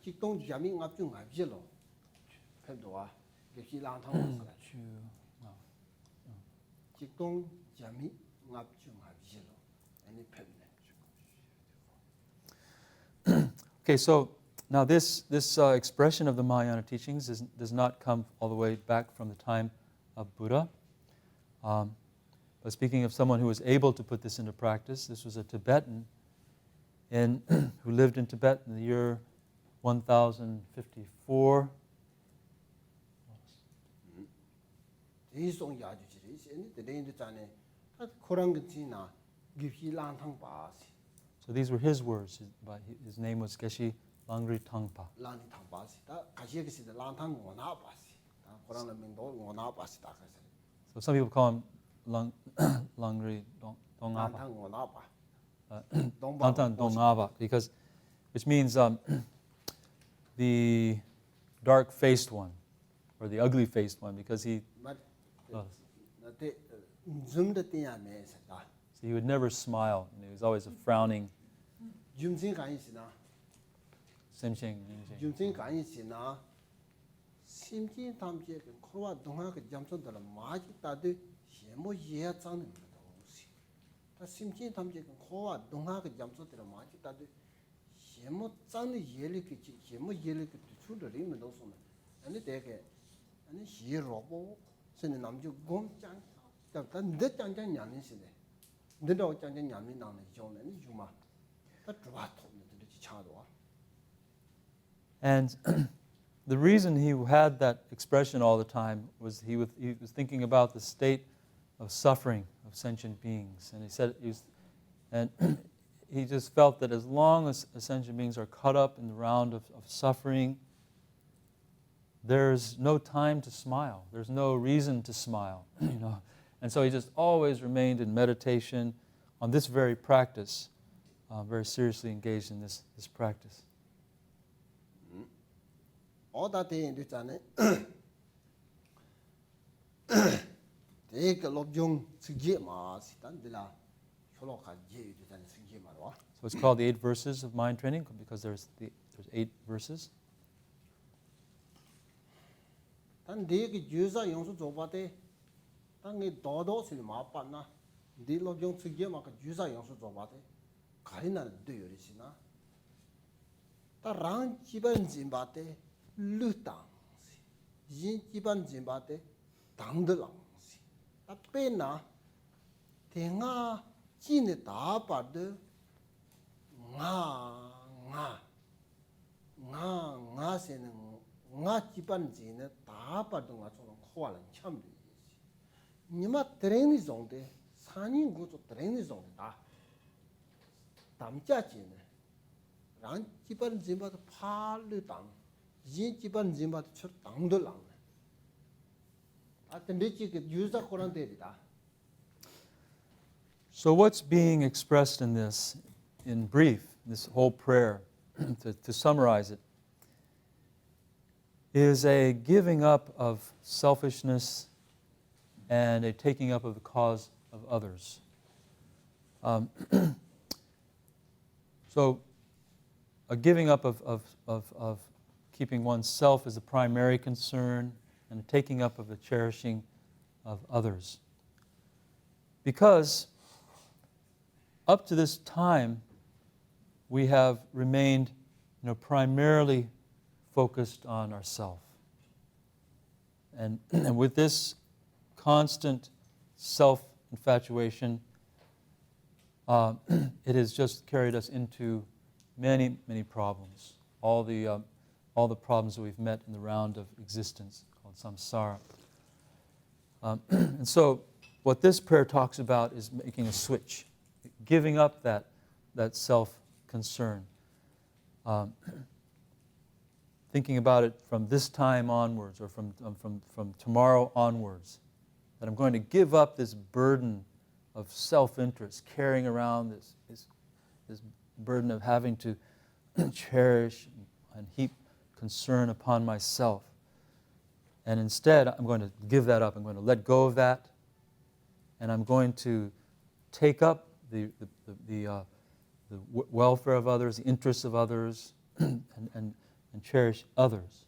Chikdong jami ngapjung abje lo. Pebdoa, geshi lang tang masala. Chikdong jami ngapjung abje lo. Any pebne. Okay, so now this expression of the Mahayana teachings does not come all the way back from the time of Buddha. But speaking of someone who was able to put this into practice, this was a Tibetan who lived in Tibet in the year 1054. So these were his words. His name was Geshe Langri Tangpa. So some people call him Langri Dongapa. Dongapa, because which means the dark-faced one, or the ugly-faced one, because he would never smile. He was always a frowning. And the reason he had that expression all the time was he was thinking about the state of suffering of sentient beings. And he said he just felt that as long as sentient beings are caught up in the round of suffering, there's no time to smile. There's no reason to smile, And so he just always remained in meditation on this very practice, very seriously engaged in this practice. Take a lot young Sigima, Sitan de la Choloka J than Sigima. So it's called the 8 verses of mind training because there's 8 verses. Tan dig user Yonsu Zobate, Tangi Dodo Cinema Pana, the lot young Sigima, user Yonsu Zobate, Karina do you listen? The Rang Jiban Zimbate, Lutang, Jin Jiban Zimbate, Tang the Lang. The Pena, Tenga, Jin da Bade, Nga Sen, Nga Jiban Jin, da Badunga on Hualan Chambi. Nima train is on the Sunning go to train is on the Damjachin. Ran Jiban Zimba Pa Lutang, Jin Jiban Zimba Chur Tang the Lang. So what's being expressed in this, in brief, this whole prayer, to summarize it, is a giving up of selfishness and a taking up of the cause of others. So a giving up of keeping oneself as a primary concern and a taking up of the cherishing of others. Because up to this time, we have remained primarily focused on ourself. And with this constant self-infatuation, it has just carried us into many, many problems. All the problems that we've met in the round of existence, called samsara. And so what this prayer talks about is making a switch, giving up that self-concern. Thinking about it from this time onwards, or from tomorrow onwards, that I'm going to give up this burden of self-interest, carrying around this burden of having to cherish and heap concern upon myself. And instead, I'm going to give that up. I'm going to let go of that, and I'm going to take up the welfare of others, the interests of others, and cherish others.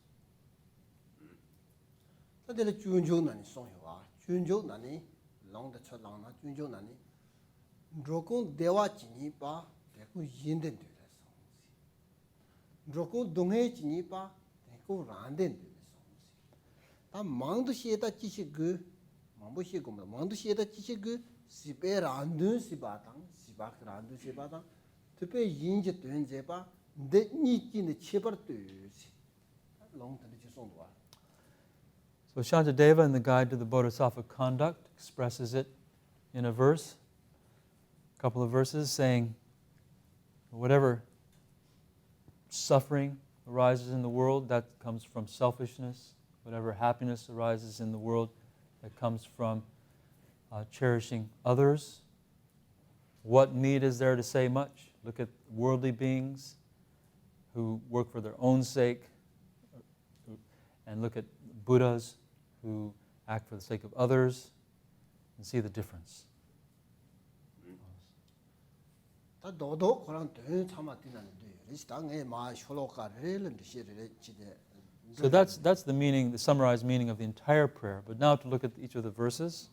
So Shantideva, in the Guide to the Bodhisattva Conduct, expresses it in a verse, a couple of verses, saying, whatever suffering arises in the world, that comes from selfishness. Whatever happiness arises in the world, that comes from cherishing others. What need is there to say much? Look at worldly beings who work for their own sake, and look at Buddhas who act for the sake of others, and see the difference. So that's the meaning, the summarized meaning of the entire prayer. But now to look at each of the verses.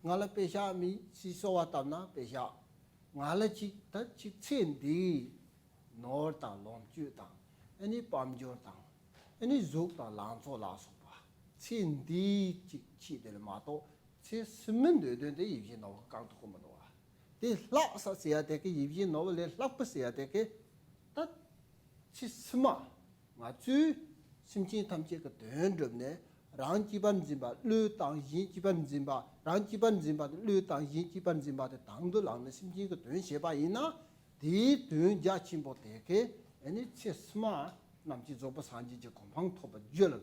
Ngala pesha mi si sowa tamna pesha ngala chi ta chi chen di nor ta long chu ta any pam jor ta any zuk ta lang so la so pa Cindy Chi del Mato, Simon de Evian of Count Commodore. The lots of Seateke, Evian novel, Lapaseateke, that Chisma, Matu, Simchi Tamchek, Dundrumne, Ranjiban Zimba, Lutang Yijiban Zimba, Ranjiban Zimba, Lutang Yijiban Zimba, the Tangdulang, the Simchi, the Sheba Ina, the Dun Jachimbo Teke, and it's Chisma, Namchi Zopa Sanji, Compang Top of Jewel.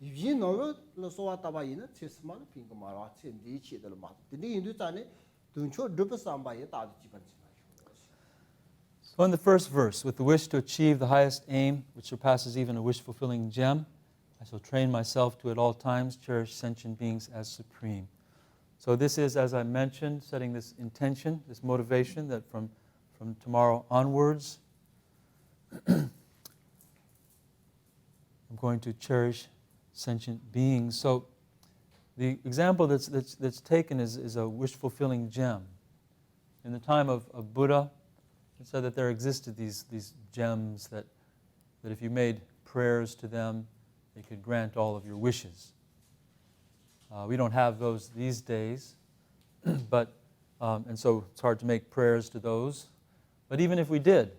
If you know the Soatabaina, Chisma, Pinkamara, Cindy Chi del Mat, the Indutane, don't show Drubkhang by a Jiban. So in the first verse, with the wish to achieve the highest aim, which surpasses even a wish-fulfilling gem, I shall train myself to at all times cherish sentient beings as supreme. So this is, as I mentioned, setting this intention, this motivation that from tomorrow onwards, I'm going to cherish sentient beings. So the example that's taken is a wish-fulfilling gem. In the time of Buddha, it said that there existed these gems that if you made prayers to them, they could grant all of your wishes. We don't have those these days, but and so it's hard to make prayers to those. But even if we did,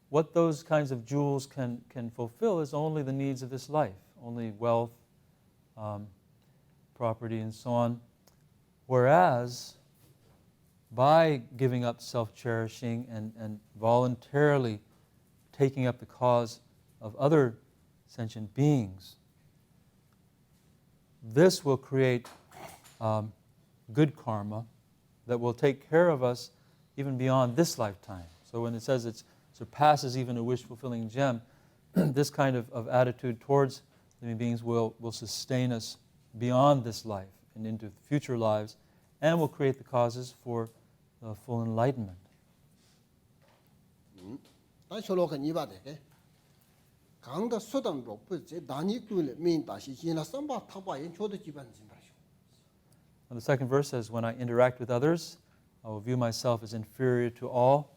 what those kinds of jewels can fulfill is only the needs of this life, only wealth, property, and so on. Whereas, by giving up self-cherishing and voluntarily taking up the cause of other sentient beings, this will create good karma that will take care of us even beyond this lifetime. So when it says it surpasses even a wish-fulfilling gem, this kind of attitude towards living beings will sustain us beyond this life and into future lives, and will create the causes for full enlightenment. And the second verse says, when I interact with others, I will view myself as inferior to all,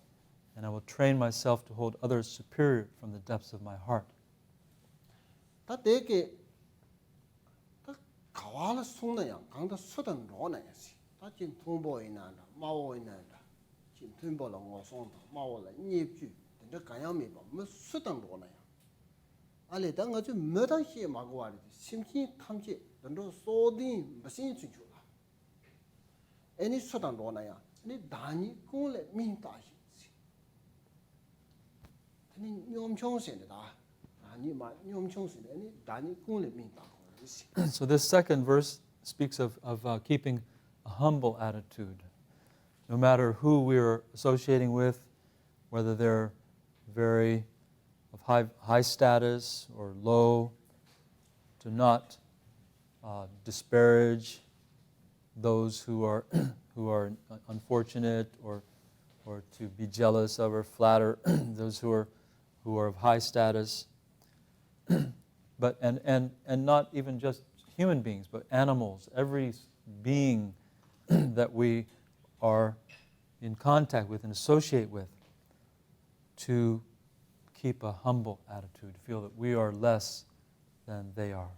and I will train myself to hold others superior from the depths of my heart. So this second verse speaks of keeping a humble attitude. No matter who we're associating with, whether they're very of high status or low, to not disparage those who are unfortunate, or to be jealous of or flatter those who are of high status. But and not even just human beings, but animals, every being that we are in contact with and associate with, to keep a humble attitude, feel that we are less than they are.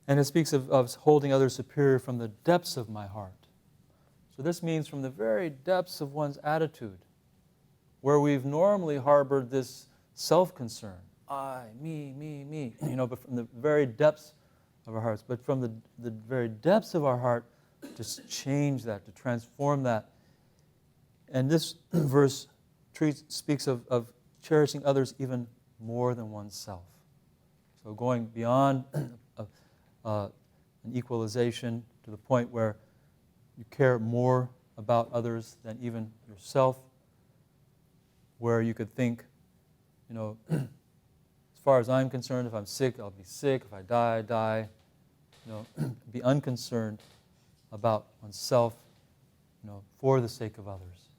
And it speaks of holding others superior from the depths of my heart. So this means from the very depths of one's attitude, where we've normally harbored this self-concern, I, me, but from the very depths of our hearts. But from the very depths of our heart, to change that, to transform that. And this verse speaks of cherishing others even more than oneself. So going beyond an equalization to the point where you care more about others than even yourself, where you could think, as far as I'm concerned, if I'm sick, I'll be sick. If I die, I die. Be unconcerned about oneself, for the sake of others.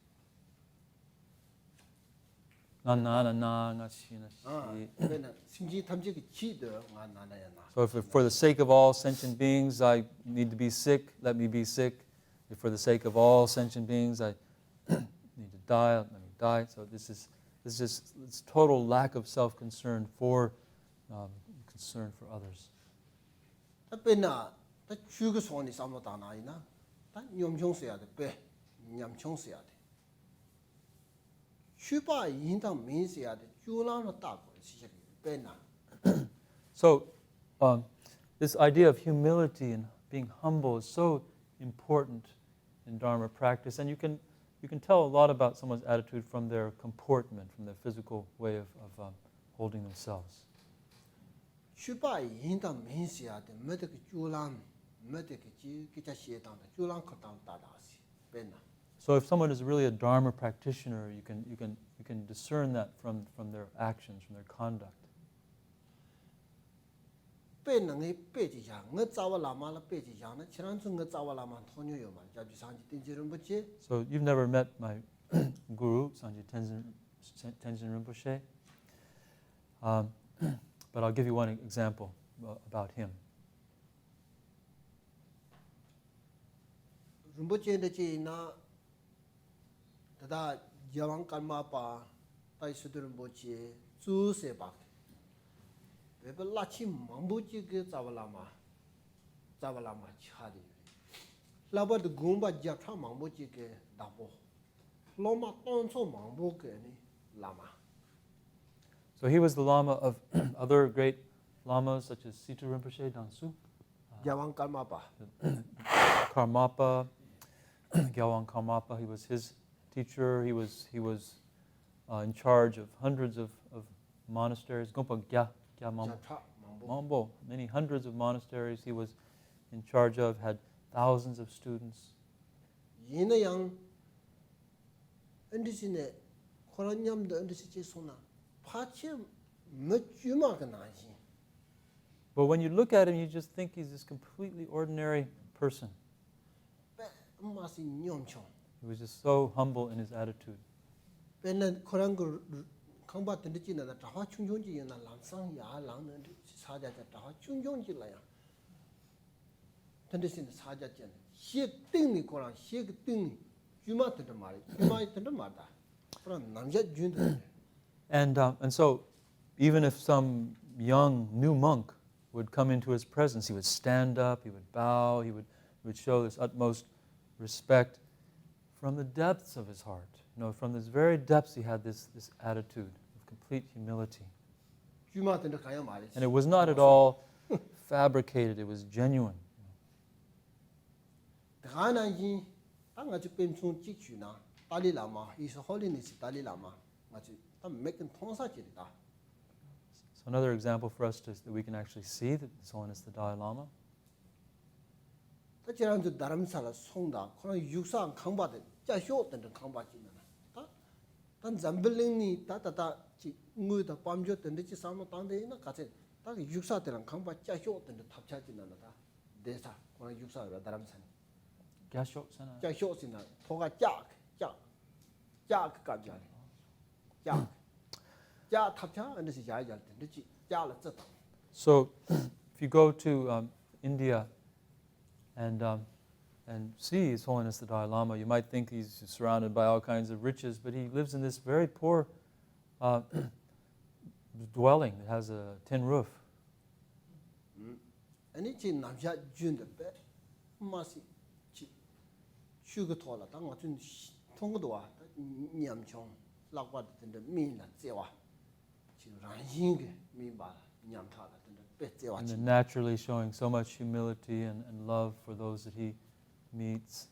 So if for the sake of all sentient beings I need to be sick, let me be sick. If for the sake of all sentient beings I need to die, let me die. So this is total lack of self-concern for concern for others. So this idea of humility and being humble is so important in Dharma practice, and you can tell a lot about someone's attitude from their comportment, from their physical way of holding themselves. So if someone is really a Dharma practitioner, you can discern that from their actions, from their conduct. So you've never met my guru, Sanji Tenzin Rinpoche, but I'll give you one example about him. So he was the Lama of other great Lamas such as Sötse Rinpoche, Dansu, Karmapa, Gyalwang Karmapa. He was his teacher. He was in charge of hundreds of monasteries. Gompa Gya Mambo, many hundreds of monasteries he was in charge of, had thousands of students. But when you look at him, you just think he's this completely ordinary person. He was just so humble in his attitude. And so, even if some young new monk would come into his presence, he would stand up, he would bow, he would show this utmost respect from the depths of his heart. From his very depths, he had this attitude of complete humility. And it was not at all fabricated, it was genuine. So another example for us that we can actually see that His Holiness the Dalai Lama. So, if you go to India and see His Holiness the Dalai Lama, you might think he's surrounded by all kinds of riches, but he lives in this very poor dwelling that has a tin roof. And then naturally showing so much humility and love for those that he meets.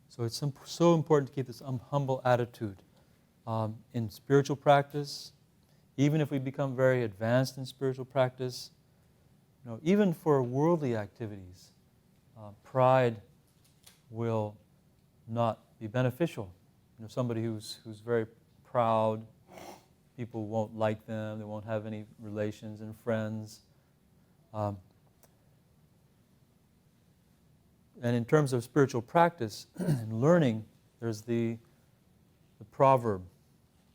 So it's so important to keep this humble attitude in spiritual practice, even if we become very advanced in spiritual practice, even for worldly activities, pride will not be beneficial. Somebody who's very proud, people won't like them, they won't have any relations and friends. And in terms of spiritual practice and learning, there's the proverb,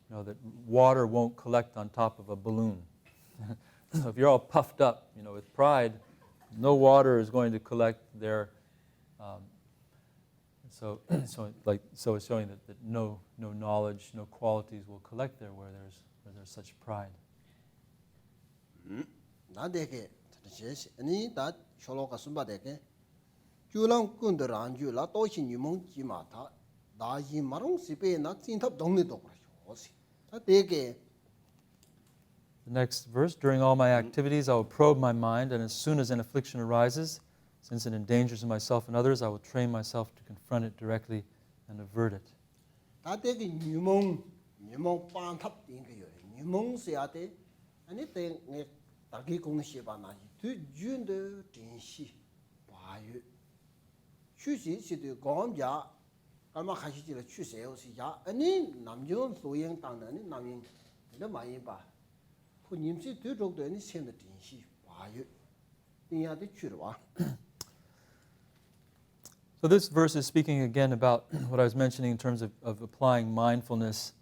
that water won't collect on top of a balloon. So if you're all puffed up, with pride, no water is going to collect there. So it's showing that no knowledge, no qualities will collect there where there's such pride. The next verse, during all my activities I will probe my mind, and as soon as an affliction arises, since it endangers myself and others, I will train myself to confront it directly and avert it. So this verse is speaking again about what I was mentioning in terms of applying mindfulness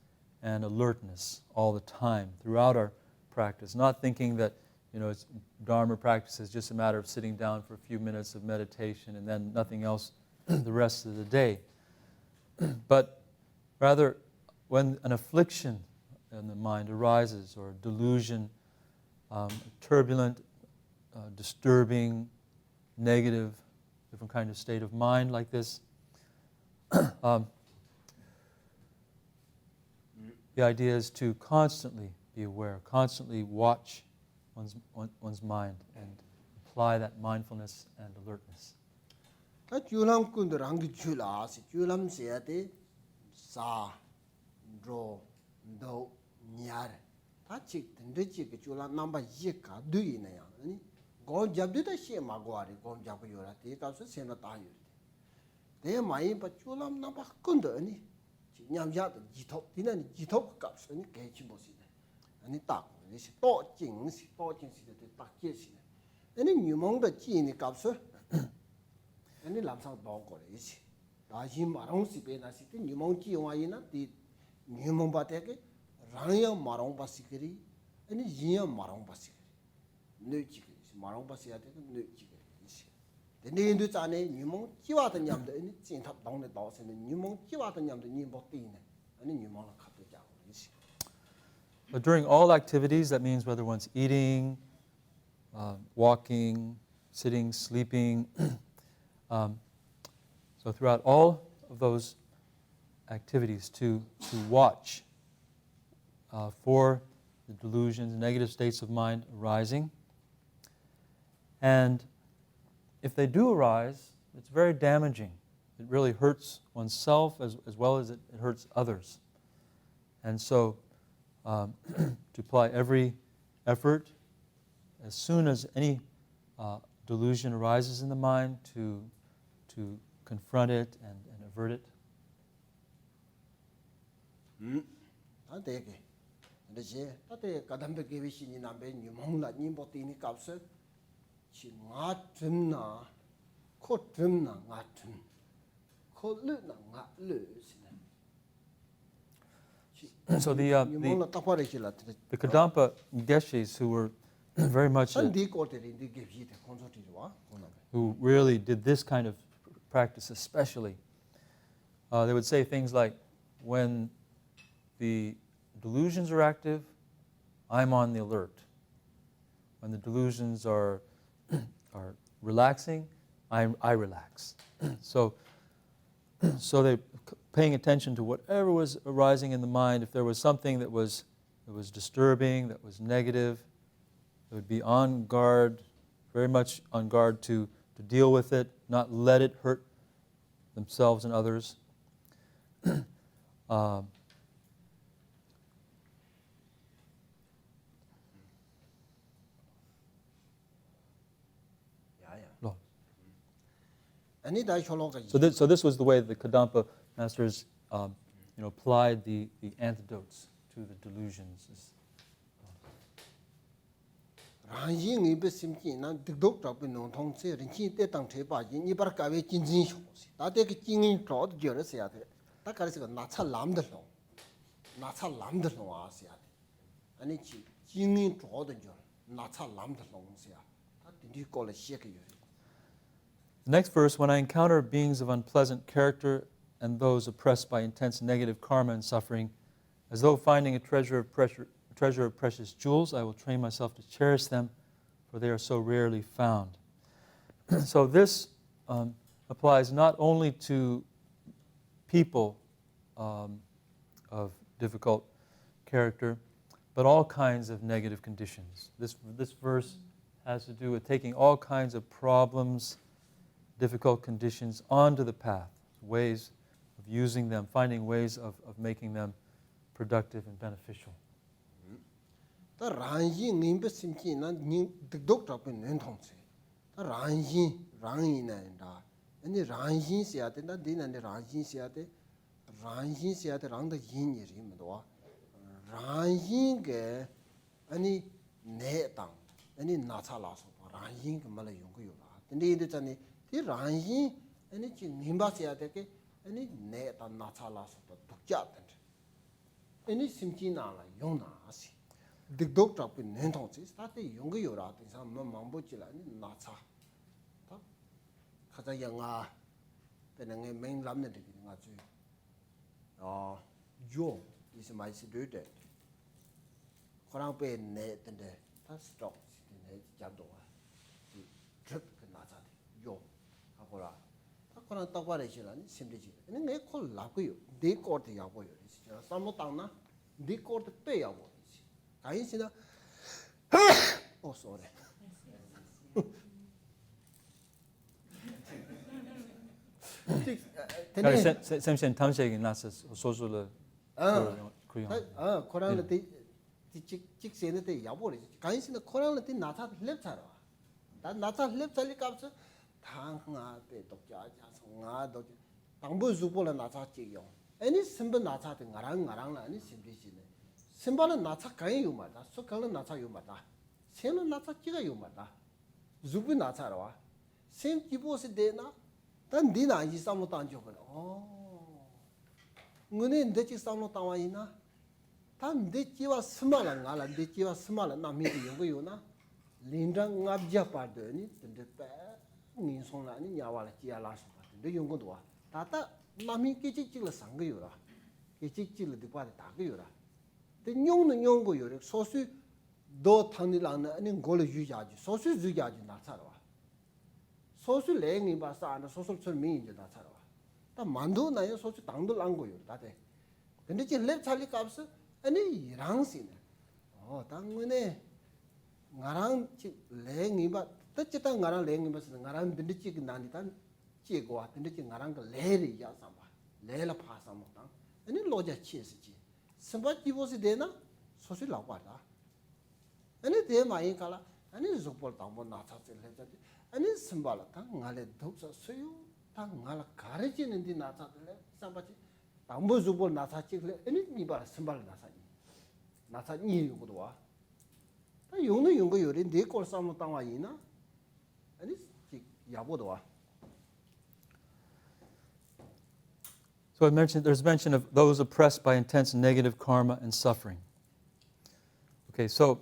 and alertness all the time throughout our practice, not thinking that it's Dharma practice is just a matter of sitting down for a few minutes of meditation and then nothing else the rest of the day. But rather, when an affliction in the mind arises, or delusion, turbulent, disturbing, negative, different kind of state of mind like this, the idea is to constantly be aware, constantly watch one's mind and apply that mindfulness and alertness. But during all activities, that means whether one's eating, walking, sitting, sleeping, so throughout all of those activities, to watch for the delusions, negative states of mind arising. And if they do arise, it's very damaging. It really hurts oneself as well as it hurts others. And so to apply every effort, as soon as any delusion arises in the mind, to confront it and avert it. Tadeke. The Jay, Tate Kadambe Gavishi in Abe, Numong, Nimbotini Capsule, Chingatumna, Kotumna, Natum, Koluna, not lose. So the Kadampa Geshes, who were very much who really did this kind of practice especially, they would say things like, when the delusions are active, I'm on the alert. When the delusions are relaxing, I relax. So they paying attention to whatever was arising in the mind. If there was something that was disturbing, that was negative, they would be on guard, very much on guard to deal with it, not let it hurt themselves and others. So this was the way the Kadampa masters applied the antidotes to the delusions. The next verse, when I encounter beings of unpleasant character and those oppressed by intense negative karma and suffering, as though finding a treasure of precious jewels, I will train myself to cherish them, for they are so rarely found. So this applies not only to people of difficult character, but all kinds of negative conditions. This verse has to do with taking all kinds of problems, difficult conditions onto the path, ways of using them, finding ways of making them productive and beneficial. Is my student. Korang pe ne tende, ta stop ne jado. Drip kenasa yo. Apora. Ta korang takwa le chila ni simple chila. Ni ne kol la ko yo, de ko te ya bo yo. Zalmogang na, de ko te pe ya bo. Kai sina. Oh sorry. Sentient tamshegi nasa social 코란을 때 직세는데 야보리 간신의 코란을 때 나타 랩차라 나타 랩살리 값서 당하 때 독자자 성아도 당부 주보를 나타 찍요 아니 심번 나타 때 나랑 아니 심비시네 심발은 나타 가요 요마다 속kal은 나타 요마다 세는 나타 찍어 요마다 주부 나타라 심 기보스 되나 단 디나 이 삼로 단적을 ngune ndechi samlo tawa ina ta ndechi wa smala ngala ndechi wa smala na mi yong yo na lindang ngabja pa de ni de pa ni song la ni nya wa la ji la so de yong go do ta ta na mi ki chi chi la sang yo la ki chi chi la de pa ta ge yo la de nyong go yo so su do thang ni la na ni go le yu ja ji so su ju ja ji na cha wa so su le ngi ba sa na so so chul mi ji na cha wa 다 만도 나요 소주 당도 안 거요 다들 근데 이제 랩 살리 값은 아니 이랑시네 당문에 나랑 랭이 봐 뜻지다 나랑 랭이 봐서 나랑 든지 난디단 찌고 왔는데 나랑 그 레리 야삼 봐 레라 파사 먹다 아니 로자 치스지 선바 기보스 되나 소실 나고 왔다 아니 대 많이 가라 아니 조볼 당번 나차질 해자지 아니 선발라 당 나래 독서 수요 당 나라 가르치는 데 나타들래 삼바지 당부 주볼 나사 찍래 아니 니발 선발 나사 니 요거도 다 용의 용거 요리 네 꼴싸움 땅와 이나 아니 야보도 와. So there's mention of those oppressed by intense negative karma and suffering. Okay, so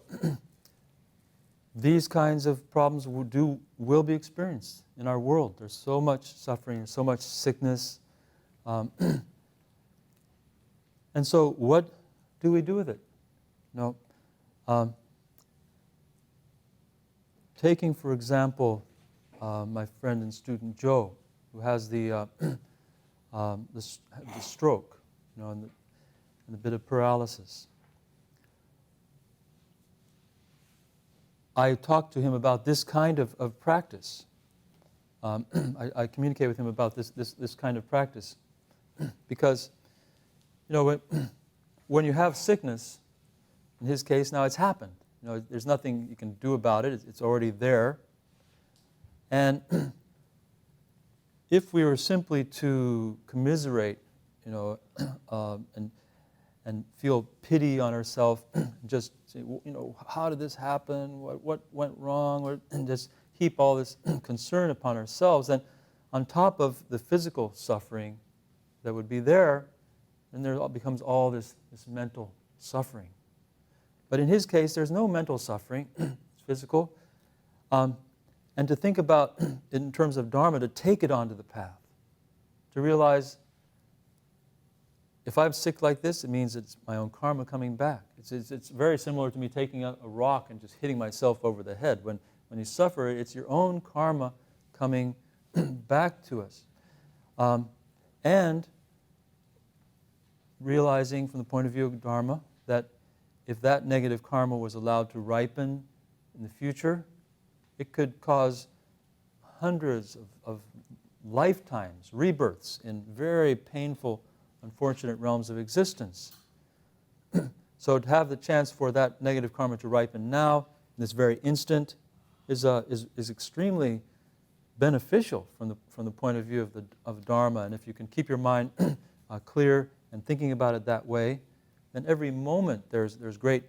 these kinds of problems will be experienced in our world. There's so much suffering, so much sickness. And so what do we do with it? Taking, for example, my friend and student Joe, who has the stroke, and a bit of paralysis. I talked to him about this kind of practice. I communicate with him about this kind of practice because, when you have sickness, in his case now it's happened. There's nothing you can do about it. It's already there. And if we were simply to commiserate, and feel pity on ourselves, just say, how did this happen? What went wrong? And just heap all this concern upon ourselves. And on top of the physical suffering that would be there, then there becomes all this mental suffering. But in his case, there's no mental suffering. It's physical. And to think about, in terms of Dharma, to take it onto the path. To realize, if I'm sick like this, it means it's my own karma coming back. It's very similar to me taking a rock and just hitting myself over the head. When you suffer, it's your own karma coming back to us. And realizing from the point of view of Dharma that if that negative karma was allowed to ripen in the future, it could cause hundreds of lifetimes, rebirths in very painful, unfortunate realms of existence. So to have the chance for that negative karma to ripen now, in this very instant, is extremely beneficial from the point of view of Dharma. And if you can keep your mind clear and thinking about it that way, then every moment there's great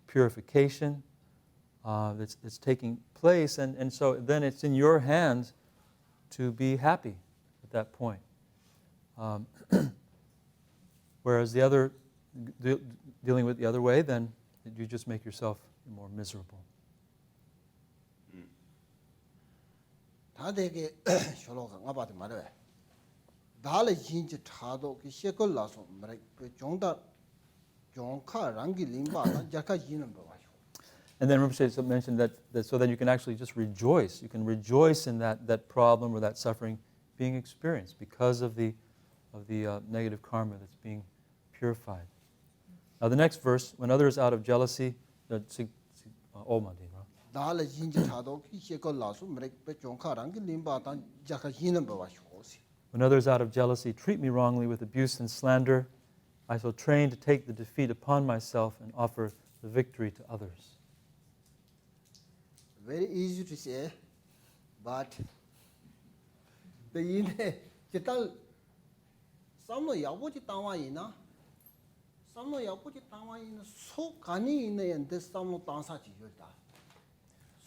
purification that's taking place, and so then it's in your hands to be happy at that point. Whereas the other, dealing with the other way, then you just make yourself more miserable. And then Rinpoche mentioned that so then you can actually just rejoice. You can rejoice in that problem or that suffering being experienced because of the negative karma that's being purified. Now the next verse, when others out of jealousy, when others out of jealousy treat me wrongly with abuse and slander, I shall train to take the defeat upon myself and offer the victory to others. Very easy to say, but the yin chital some yabuji tawaina, some yabuji tawaina, so canny in and this some dansachi yuta.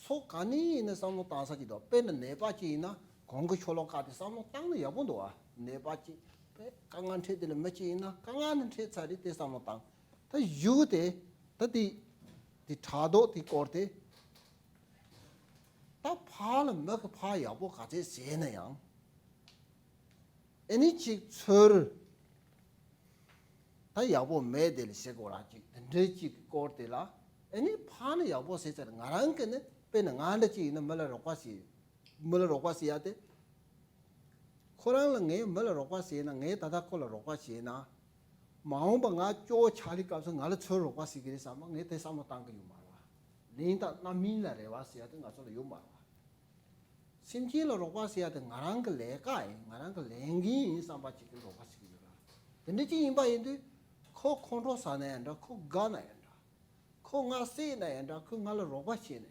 So canny in the some dansachi, pen and nebachina, Congo Cholocati, some tang yabundoa, nebachi, Kangan trade the machina, Kangan trade side it is some tang. The yude, that the tado, the corte. Ta pala mek pa yabo kate sena yang. Any chick sur ta yabo medel segora chick, the chick cortela, any pan yabo says that Narankane, Penangandachi in the Mularocasiate. Korange, Mularocasi and a Tata Colorocasiana, Mahomanga, Joe Charlie Caps and Alatur Rocasi, among it is some tank yuma. Linta Namina Revasia, I saw the yuma. Sentient Rovasia, the Naranga Lekai, Naranga Lengi is some chicken Rovasilla. The Nichi by the Co Condrosana and a Co Ghana and Conga Sena and a Kungala Rovasian.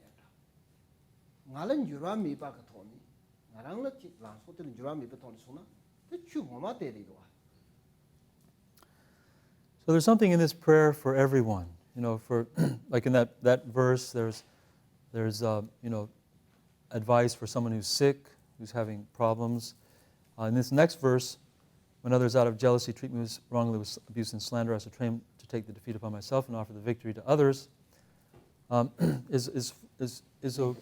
Nalan Jurami Bakatoni, Naranga Chitlan, Hotel Jurami Betonsona, the Chumama Derido. So there's something in this prayer for everyone. For like in that verse, there's advice for someone who's sick, who's having problems. In this next verse, when others out of jealousy treat me wrongly with abuse and slander, I shall train to take the defeat upon myself and offer the victory to others. Is a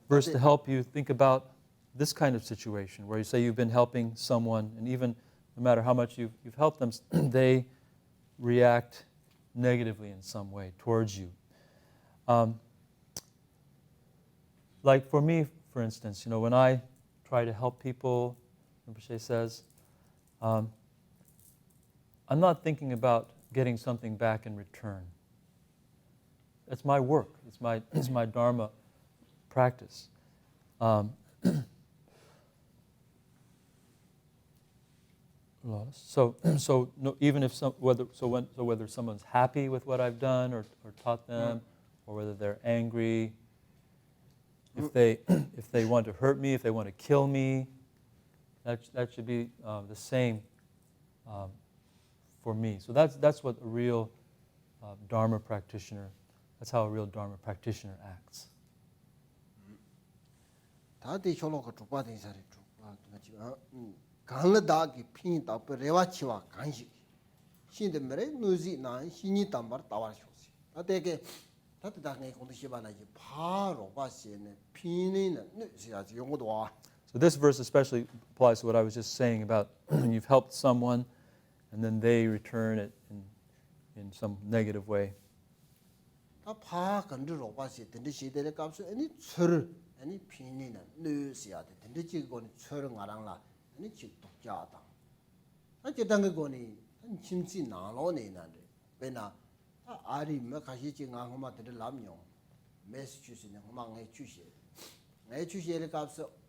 verse to help you think about this kind of situation where you say you've been helping someone, and even no matter how much you've helped them, they react negatively in some way towards you. Like for me, for instance, when I try to help people, Rinpoche says, I'm not thinking about getting something back in return. It's my work. It's my Dharma practice. So no, even if whether someone's happy with what I've done or taught them, or whether they're angry, if they want to hurt me, if they want to kill me, that should be the same for me. So that's what a real Dharma practitioner. That's how a real Dharma practitioner acts. So this verse especially applies to what I was just saying about when you've helped someone and then they return it in some negative way.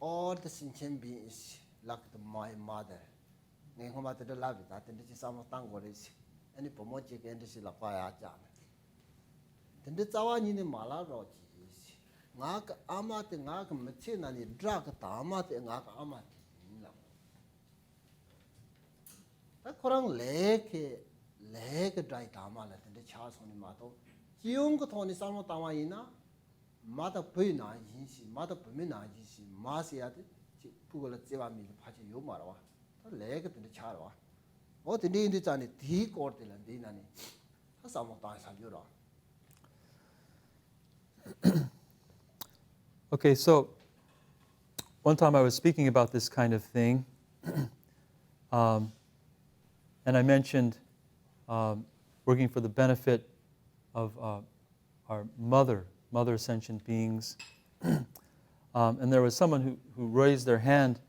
All the sentient beings, like my mother, and the Pomochik and the Silapaya Jan. Then the Tawani Mala Rochis, Nak Amat and Nak Matin and the drug Tamat and Nak Amat. That Korang leg dry Tamalat and the Charles on the Mato. Yungatoni Samo Tamaina, Mata Puna, Mata Pumina, Masiat, Pugala Zevami, Pachi Yumara, the leg to the Charwa. What the name is on the tea court and Dinani. Some of times have you. Okay, so one time I was speaking about this kind of thing, and I mentioned working for the benefit of our mother sentient beings. And there was someone who raised their hand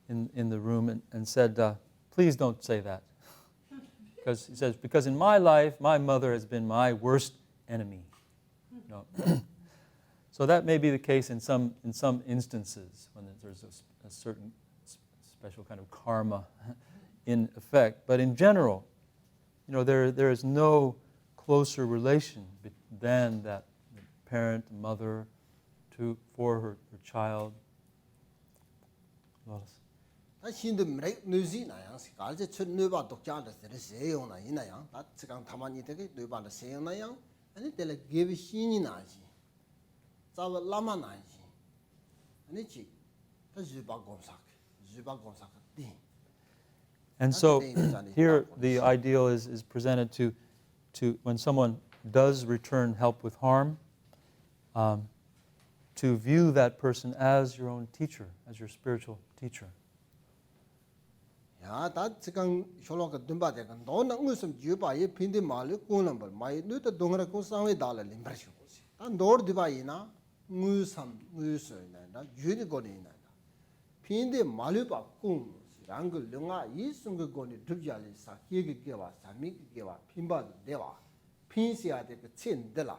in the room and said, please don't say that. Because he says, because in my life, my mother has been my worst enemy. So that may be the case in some instances when there's a certain special kind of karma in effect. But in general, there is no closer relation than that parent, mother, for her child. I seen the Mrek Nuzina, Skalja Nuba Dokja, the Seona Inayang, that's a Tamani take it, Nuba the Seonayang, and it tell a give Shini Naji. Zawa Lama Naji. And it's Zuba Gomsak. And so here the ideal is presented to when someone does return help with harm, to view that person as your own teacher, as your spiritual teacher. Yeah, that's a Sholoka Dumba, don't know some Juba, Pindi Malu, Kunumber, my little Dongraco Sami Dollar impression. And Dor Divaina, Musam, Musa, Judy Godina. Pindi Malupa Kum, Rangle Lunga, Yisunga Goni, Drubjali, Sakigi Geva, Samik Geva, Pimba Deva, Pinsia de Chin Della,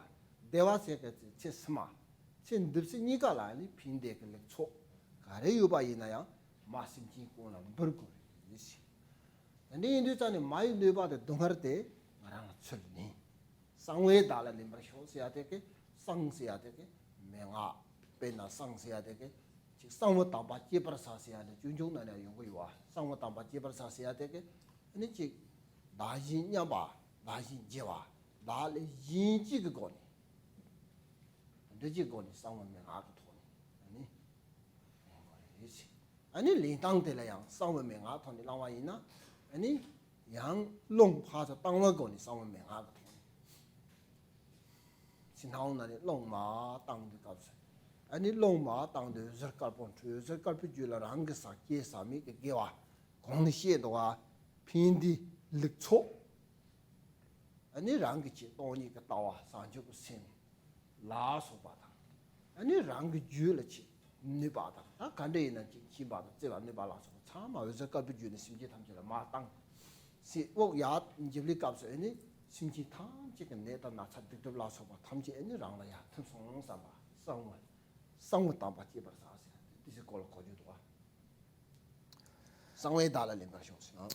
Deva Secret Chisma, Chin Dipsi Nicolani, Pindek Lecto, Careuba Inaya, Massim Chinkuna, Burgu. And in this time, my neighbor the Dongarte, Marang Sulni. Sangway Dala Limbrasho Siateke, Sang Siateke, Menga, Pena Sang Siateke, somewhat about Jeprasasia, the Junjun and Yungua, somewhat about Jeprasasia, and it's Dajin Yamba, 라신 제와 라리 인지그 거니 되지 거니 상원명 아그 토니 아니 링땅들이야 상원명 아 토니 라와이나 아니 양 롱파서 땅을 거니 상원명 아그 토니 신하우나리 롱마 땅들 값을 아니 롱마 땅들 저깔 본투 저깔 비줄라 한게 사기에 사미 게와 공시에도가 빈디 릭초 아니 랑기치 돈이 그 따와 산주고 신 라소바다 아니 랑기 줄치 니바다 다 간데는 지바다 제가 니바라서 참아 왜 저깔 비줄이 심지 탐지라 마땅 시옥야 인지리 값을 아니 심지 탐지가 내다 나차득도 라소바 탐지 아니 랑라야 탐송사바 상원 담바 지바사세 디스 걸 거주도와 상외 달라는 것이었어.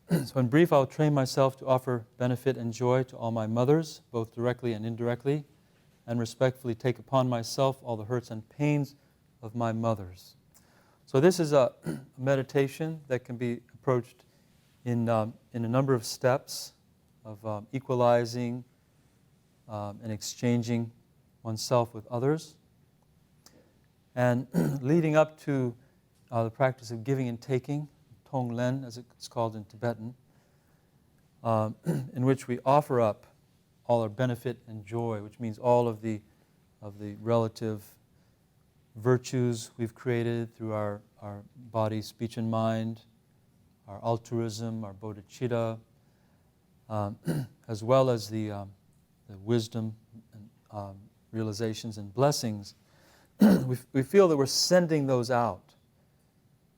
So in brief, I'll train myself to offer benefit and joy to all my mothers, both directly and indirectly, and respectfully take upon myself all the hurts and pains of my mothers. So this is a meditation that can be approached in a number of steps of equalizing and exchanging oneself with others, and leading up to the practice of giving and taking, Tonglen, as it's called in Tibetan, in which we offer up all our benefit and joy, which means all of the relative virtues we've created through our body, speech, and mind, our altruism, our bodhicitta, as well as the wisdom and realizations and blessings. We feel that we're sending those out.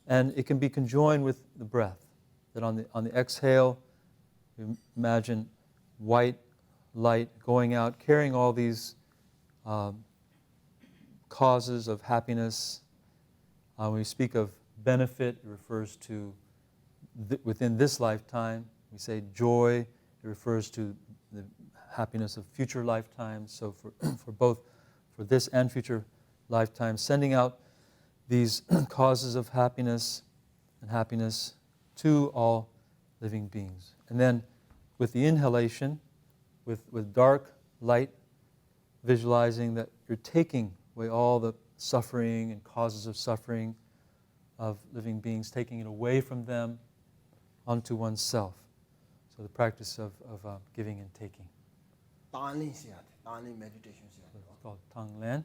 And it can be conjoined with the breath. That on the exhale, we imagine white light going out, carrying all these causes of happiness. When we speak of benefit, it refers to within this lifetime. We say joy, it refers to the happiness of future lifetimes. So for both for this and future lifetimes, sending out these causes of happiness and happiness to all living beings. And then with the inhalation, with dark light, visualizing that you're taking away all the suffering and causes of suffering of living beings, taking it away from them onto oneself. So the practice of giving and taking. Tani meditation. It's called Tanglen.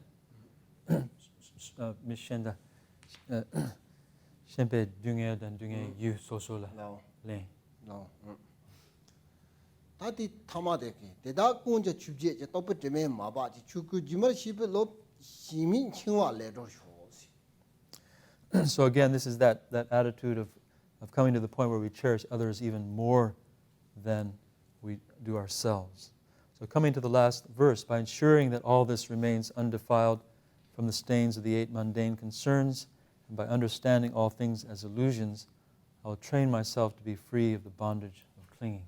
Mishenda. Shempe dunge dan dunge yu sosola. Len. No. Tati tamadeki. Deda kunja chubje je topu teme maba ji chuku jimar shibe lo shimin chingwa le ro shosi. So again, this is that attitude of coming to the point where we cherish others even more than we do ourselves. So coming to the last verse, by ensuring that all this remains undefiled from the stains of the 8 mundane concerns, and by understanding all things as illusions, I will train myself to be free of the bondage of clinging.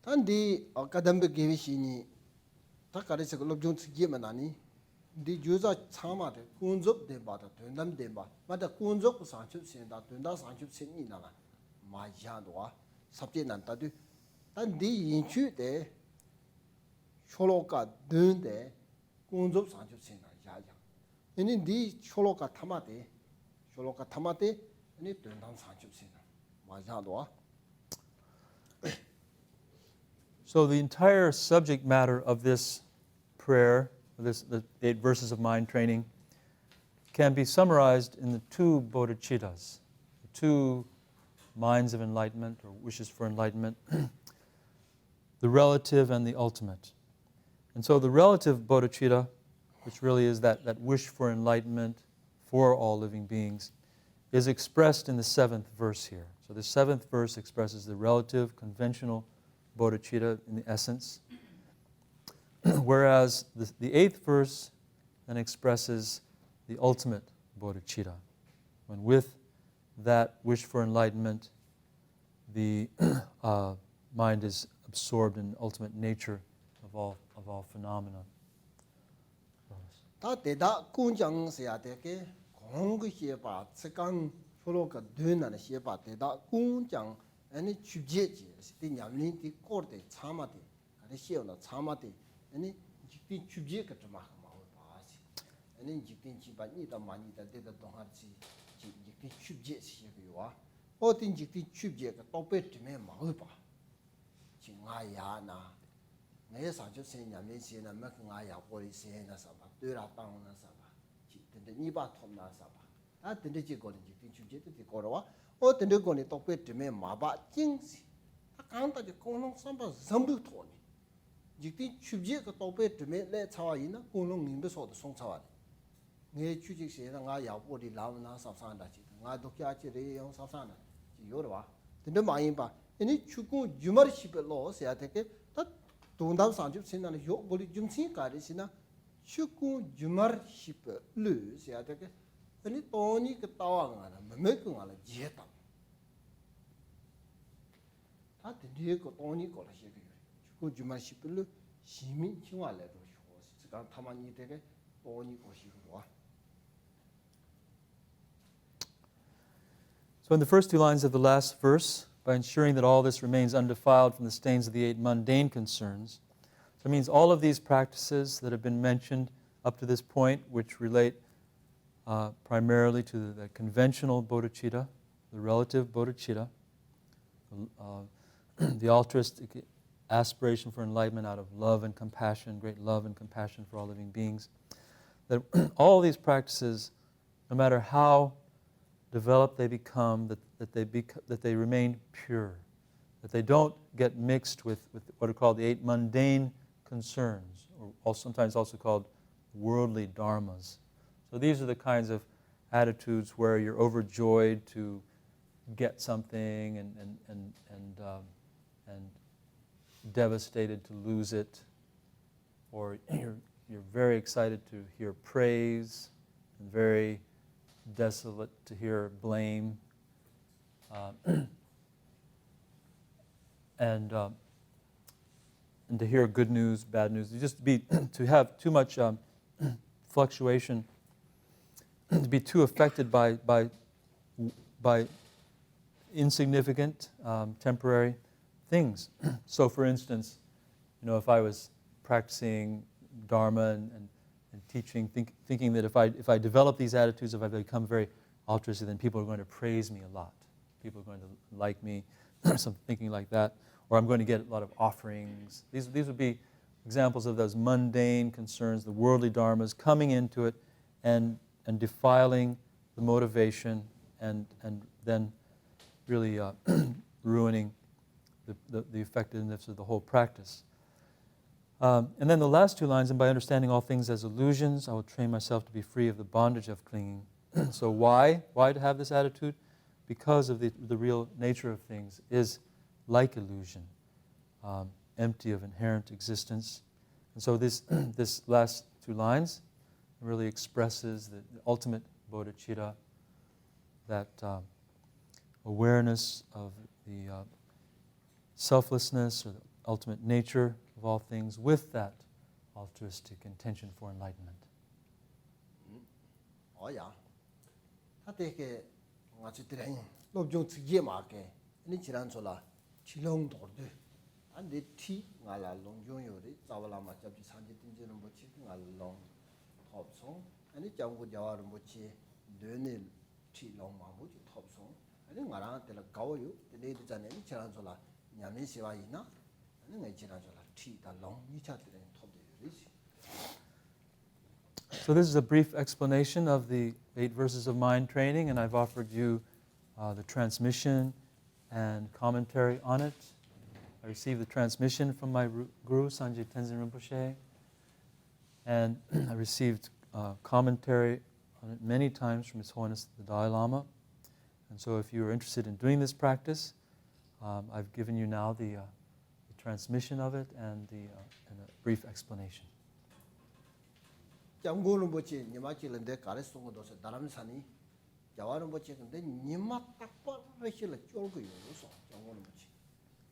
Tandi akadambe gewishini takare se lobjung tsugi manani di juza chama de kunzop de ba da dendam de ba ma da kunzop sanchup sin da denda sanchup sin ni na ma ya do sabje nan ta du tan di yinchu de choloka dende kunzop sanchup sin na ya ya ini di choloka tamade ini dendam sanchup sin ma ya do. So the entire subject matter of this prayer, the 8 verses of mind training, can be summarized in the 2 bodhicittas, the 2 minds of enlightenment or wishes for enlightenment, the relative and the ultimate. And so the relative bodhicitta, which really is that wish for enlightenment for all living beings, is expressed in the 7th verse here. So the 7th verse expresses the relative, conventional bodhicitta in the essence, whereas the 8th verse then expresses the ultimate bodhicitta, when with that wish for enlightenment, the mind is absorbed in the ultimate nature of all phenomena. Ta deda kunjang sia de ke gong ge xie ba tsekang cholo ka dun na xie ba deda kunjang 아니 춥제지 시 냠린티 코르데 참아데 아니 시오나 참아데 아니 직디 춥제 같은 막 봐지 아니 직디 지바니다 많이다 데다 동하지 직디 춥제 시고와 어딘 직디 춥제가 또베트메 막봐 징아야나 내 사주 세냐면 세나 막 나야 보리 세나 사바 되라 땅나 사바 근데 니바 톰나 사바 아 근데 지거는 직디 춥제도 거라와 어떤데 거니 똑베트메 마바 징시 아칸다지 공농 삼바 전부 토니 직디 춥지가 똑베트메 내 차와이나 공농 님베서도 송차와 내 주직세나 가 야보리 라우나 삽산다지 가 독야지리 영 삽산다 요르와 근데 많이 봐 아니 추고 유머시벨로 세야되게 다 돈담 산집 신나는 요 보리 좀신 가리시나 추고 유머시벨로 세야되게 아니 돈이 그 따와가나 매매가나 지했다 다 드리고 돈이 거라시게 그 주마시불로 시민 중화래도 쇼스 가 타만이 되게 돈이 거시고 와. So in the first two lines of the last verse, by ensuring that all this remains undefiled from the stains of the 8 mundane concerns, so it means all of these practices that have been mentioned up to this point, which relate primarily to the conventional bodhicitta, the relative bodhicitta, the altruistic aspiration for enlightenment out of love and compassion, great love and compassion for all living beings, that all these practices, no matter how developed they become, that they remain pure, that they don't get mixed with what are called the 8 mundane concerns, or sometimes also called worldly dharmas. So these are the kinds of attitudes where you're overjoyed to get something and devastated to lose it, or you're very excited to hear praise and very desolate to hear blame, and to hear good news, bad news. To have too much fluctuation, to be too affected by insignificant, temporary things. So, for instance, if I was practicing Dharma and teaching, thinking that if I develop these attitudes, if I become very altruistic, then people are going to praise me a lot. People are going to like me, thinking like that. Or I'm going to get a lot of offerings. These would be examples of those mundane concerns, the worldly dharmas coming into it and defiling the motivation and then really ruining the effectiveness of the whole practice. And then the last two lines, and by understanding all things as illusions, I will train myself to be free of the bondage of clinging. So why to have this attitude? Because of the real nature of things is like illusion, empty of inherent existence. And so this last two lines really expresses the ultimate bodhicitta, that awareness of the selflessness or the ultimate nature of all things with that altruistic intention for enlightenment. Yeah. 하되게 마치드랭 높종 특이에 맞게 니 지란솔라 지long 돌데 안데 티 나라 롱종요리 자발라마 잡지 산지 띵지는 뭐지 나롱 톱송 아니 장고 자와는 뭐지 뇌네 티 롱마고지 톱송 아니 나랑 때라 가워요 데네드 전에 니 지란솔라 냐면 시와이나 아니 내 지란솔라 티다 롱 니차드랭 톱데리지. So this is a brief explanation of the 8 verses of mind training, and I've offered you the transmission and commentary on it. I received the transmission from my guru, Sanjay Tenzin Rinpoche, and I received commentary on it many times from His Holiness the Dalai Lama. And so if you are interested in doing this practice, I've given you now the transmission of it and a brief explanation. 장고는 뭐지 니마치는데 가르송 것도 다람산이 야와는 뭐지 근데 니마 딱빠르실을 쫄고요. 그래서 장고는 뭐지.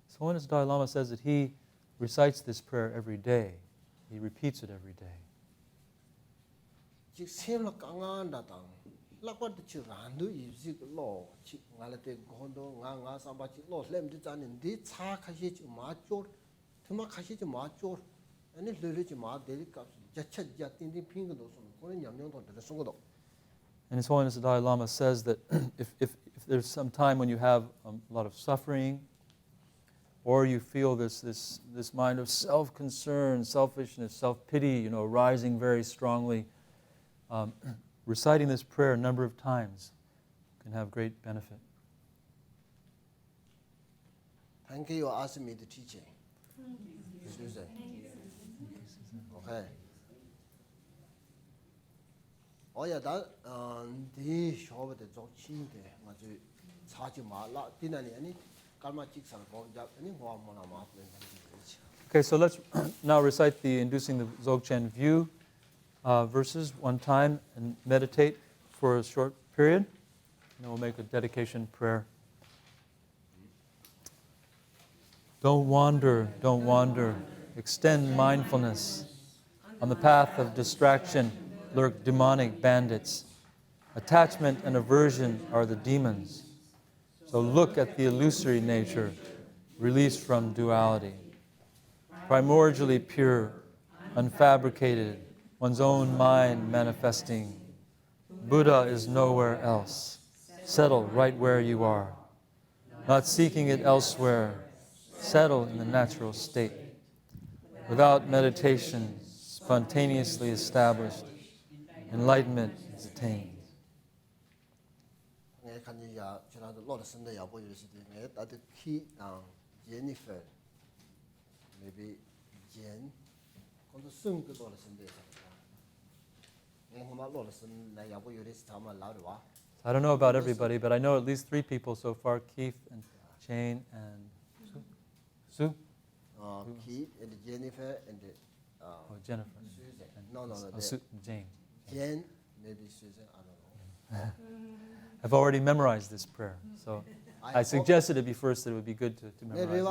So Holiness Dalai Lama says that he recites this prayer every day. He repeats it every day. 즉 세로 강한다당 lakwa de chi randu yisi lo chi ngala te gondo nga samba chi lo lem de zan ndi cha khashi chi ma chor thuma khashi chi ma chor ani lele chi ma deli ka jacha ja tin tin ping do so ko nyam nyong do de so do. And His Holiness the Dalai Lama says that if there's some time when you have a lot of suffering, or you feel this mind of self-concern, selfishness, self-pity, rising very strongly, reciting this prayer a number of times can have great benefit. Thank you for asking me to teach. Okay. Oh yeah, that the show the Dzogchen de ma ju cha ji ma la tin ani ani karma chik sang ko ja ani ho mo na ma plen. Okay, so let's now recite the Inducing the Dzogchen View verses one time and meditate for a short period. And then we'll make a dedication prayer. Don't wander, don't wander. Extend mindfulness. On the path of distraction lurk demonic bandits. Attachment and aversion are the demons. So look at the illusory nature, released from duality. Primordially pure, unfabricated, one's own mind manifesting. Buddha is nowhere else. Settle right where you are. Not seeking it elsewhere. Settle in the natural state. Without meditation, spontaneously established, enlightenment is attained. Jennifer, maybe Jen, kon sung ko lo sen de sa. I don't know about everybody, but I know at least 3 people so far, Keith and Jane and Sue? Keith and Jennifer and Jennifer. Susan. No, Jane. Jane, maybe Susan, I don't know. I've already memorized this prayer, so I suggested it first that it would be good to memorize it.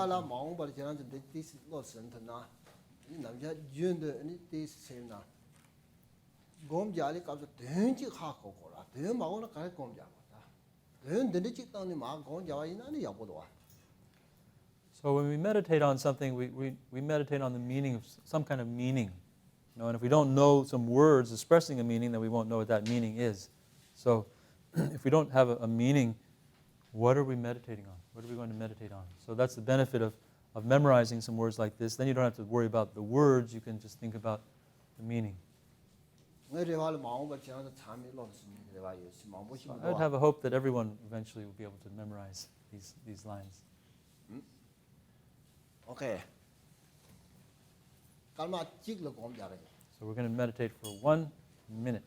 So when we meditate on something, we meditate on the meaning of some kind of meaning. And if we don't know some words expressing a meaning, then we won't know what that meaning is. So if we don't have a meaning, what are we meditating on? What are we going to meditate on? So that's the benefit of memorizing some words like this. Then you don't have to worry about the words, you can just think about the meaning. So I would have a hope that everyone eventually will be able to memorize these lines. Okay. So we're going to meditate for 1 minute.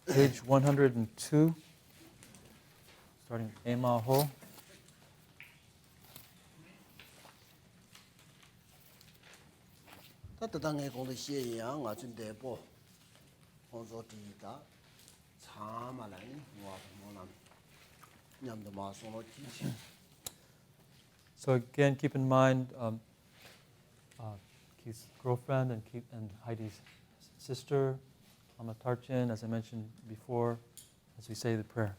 Page 102, starting Ema Ho. So again, keep in mind Keith's girlfriend and Heidi's sister, Lama Tarchen, as I mentioned before, as we say the prayer.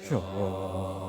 Sure.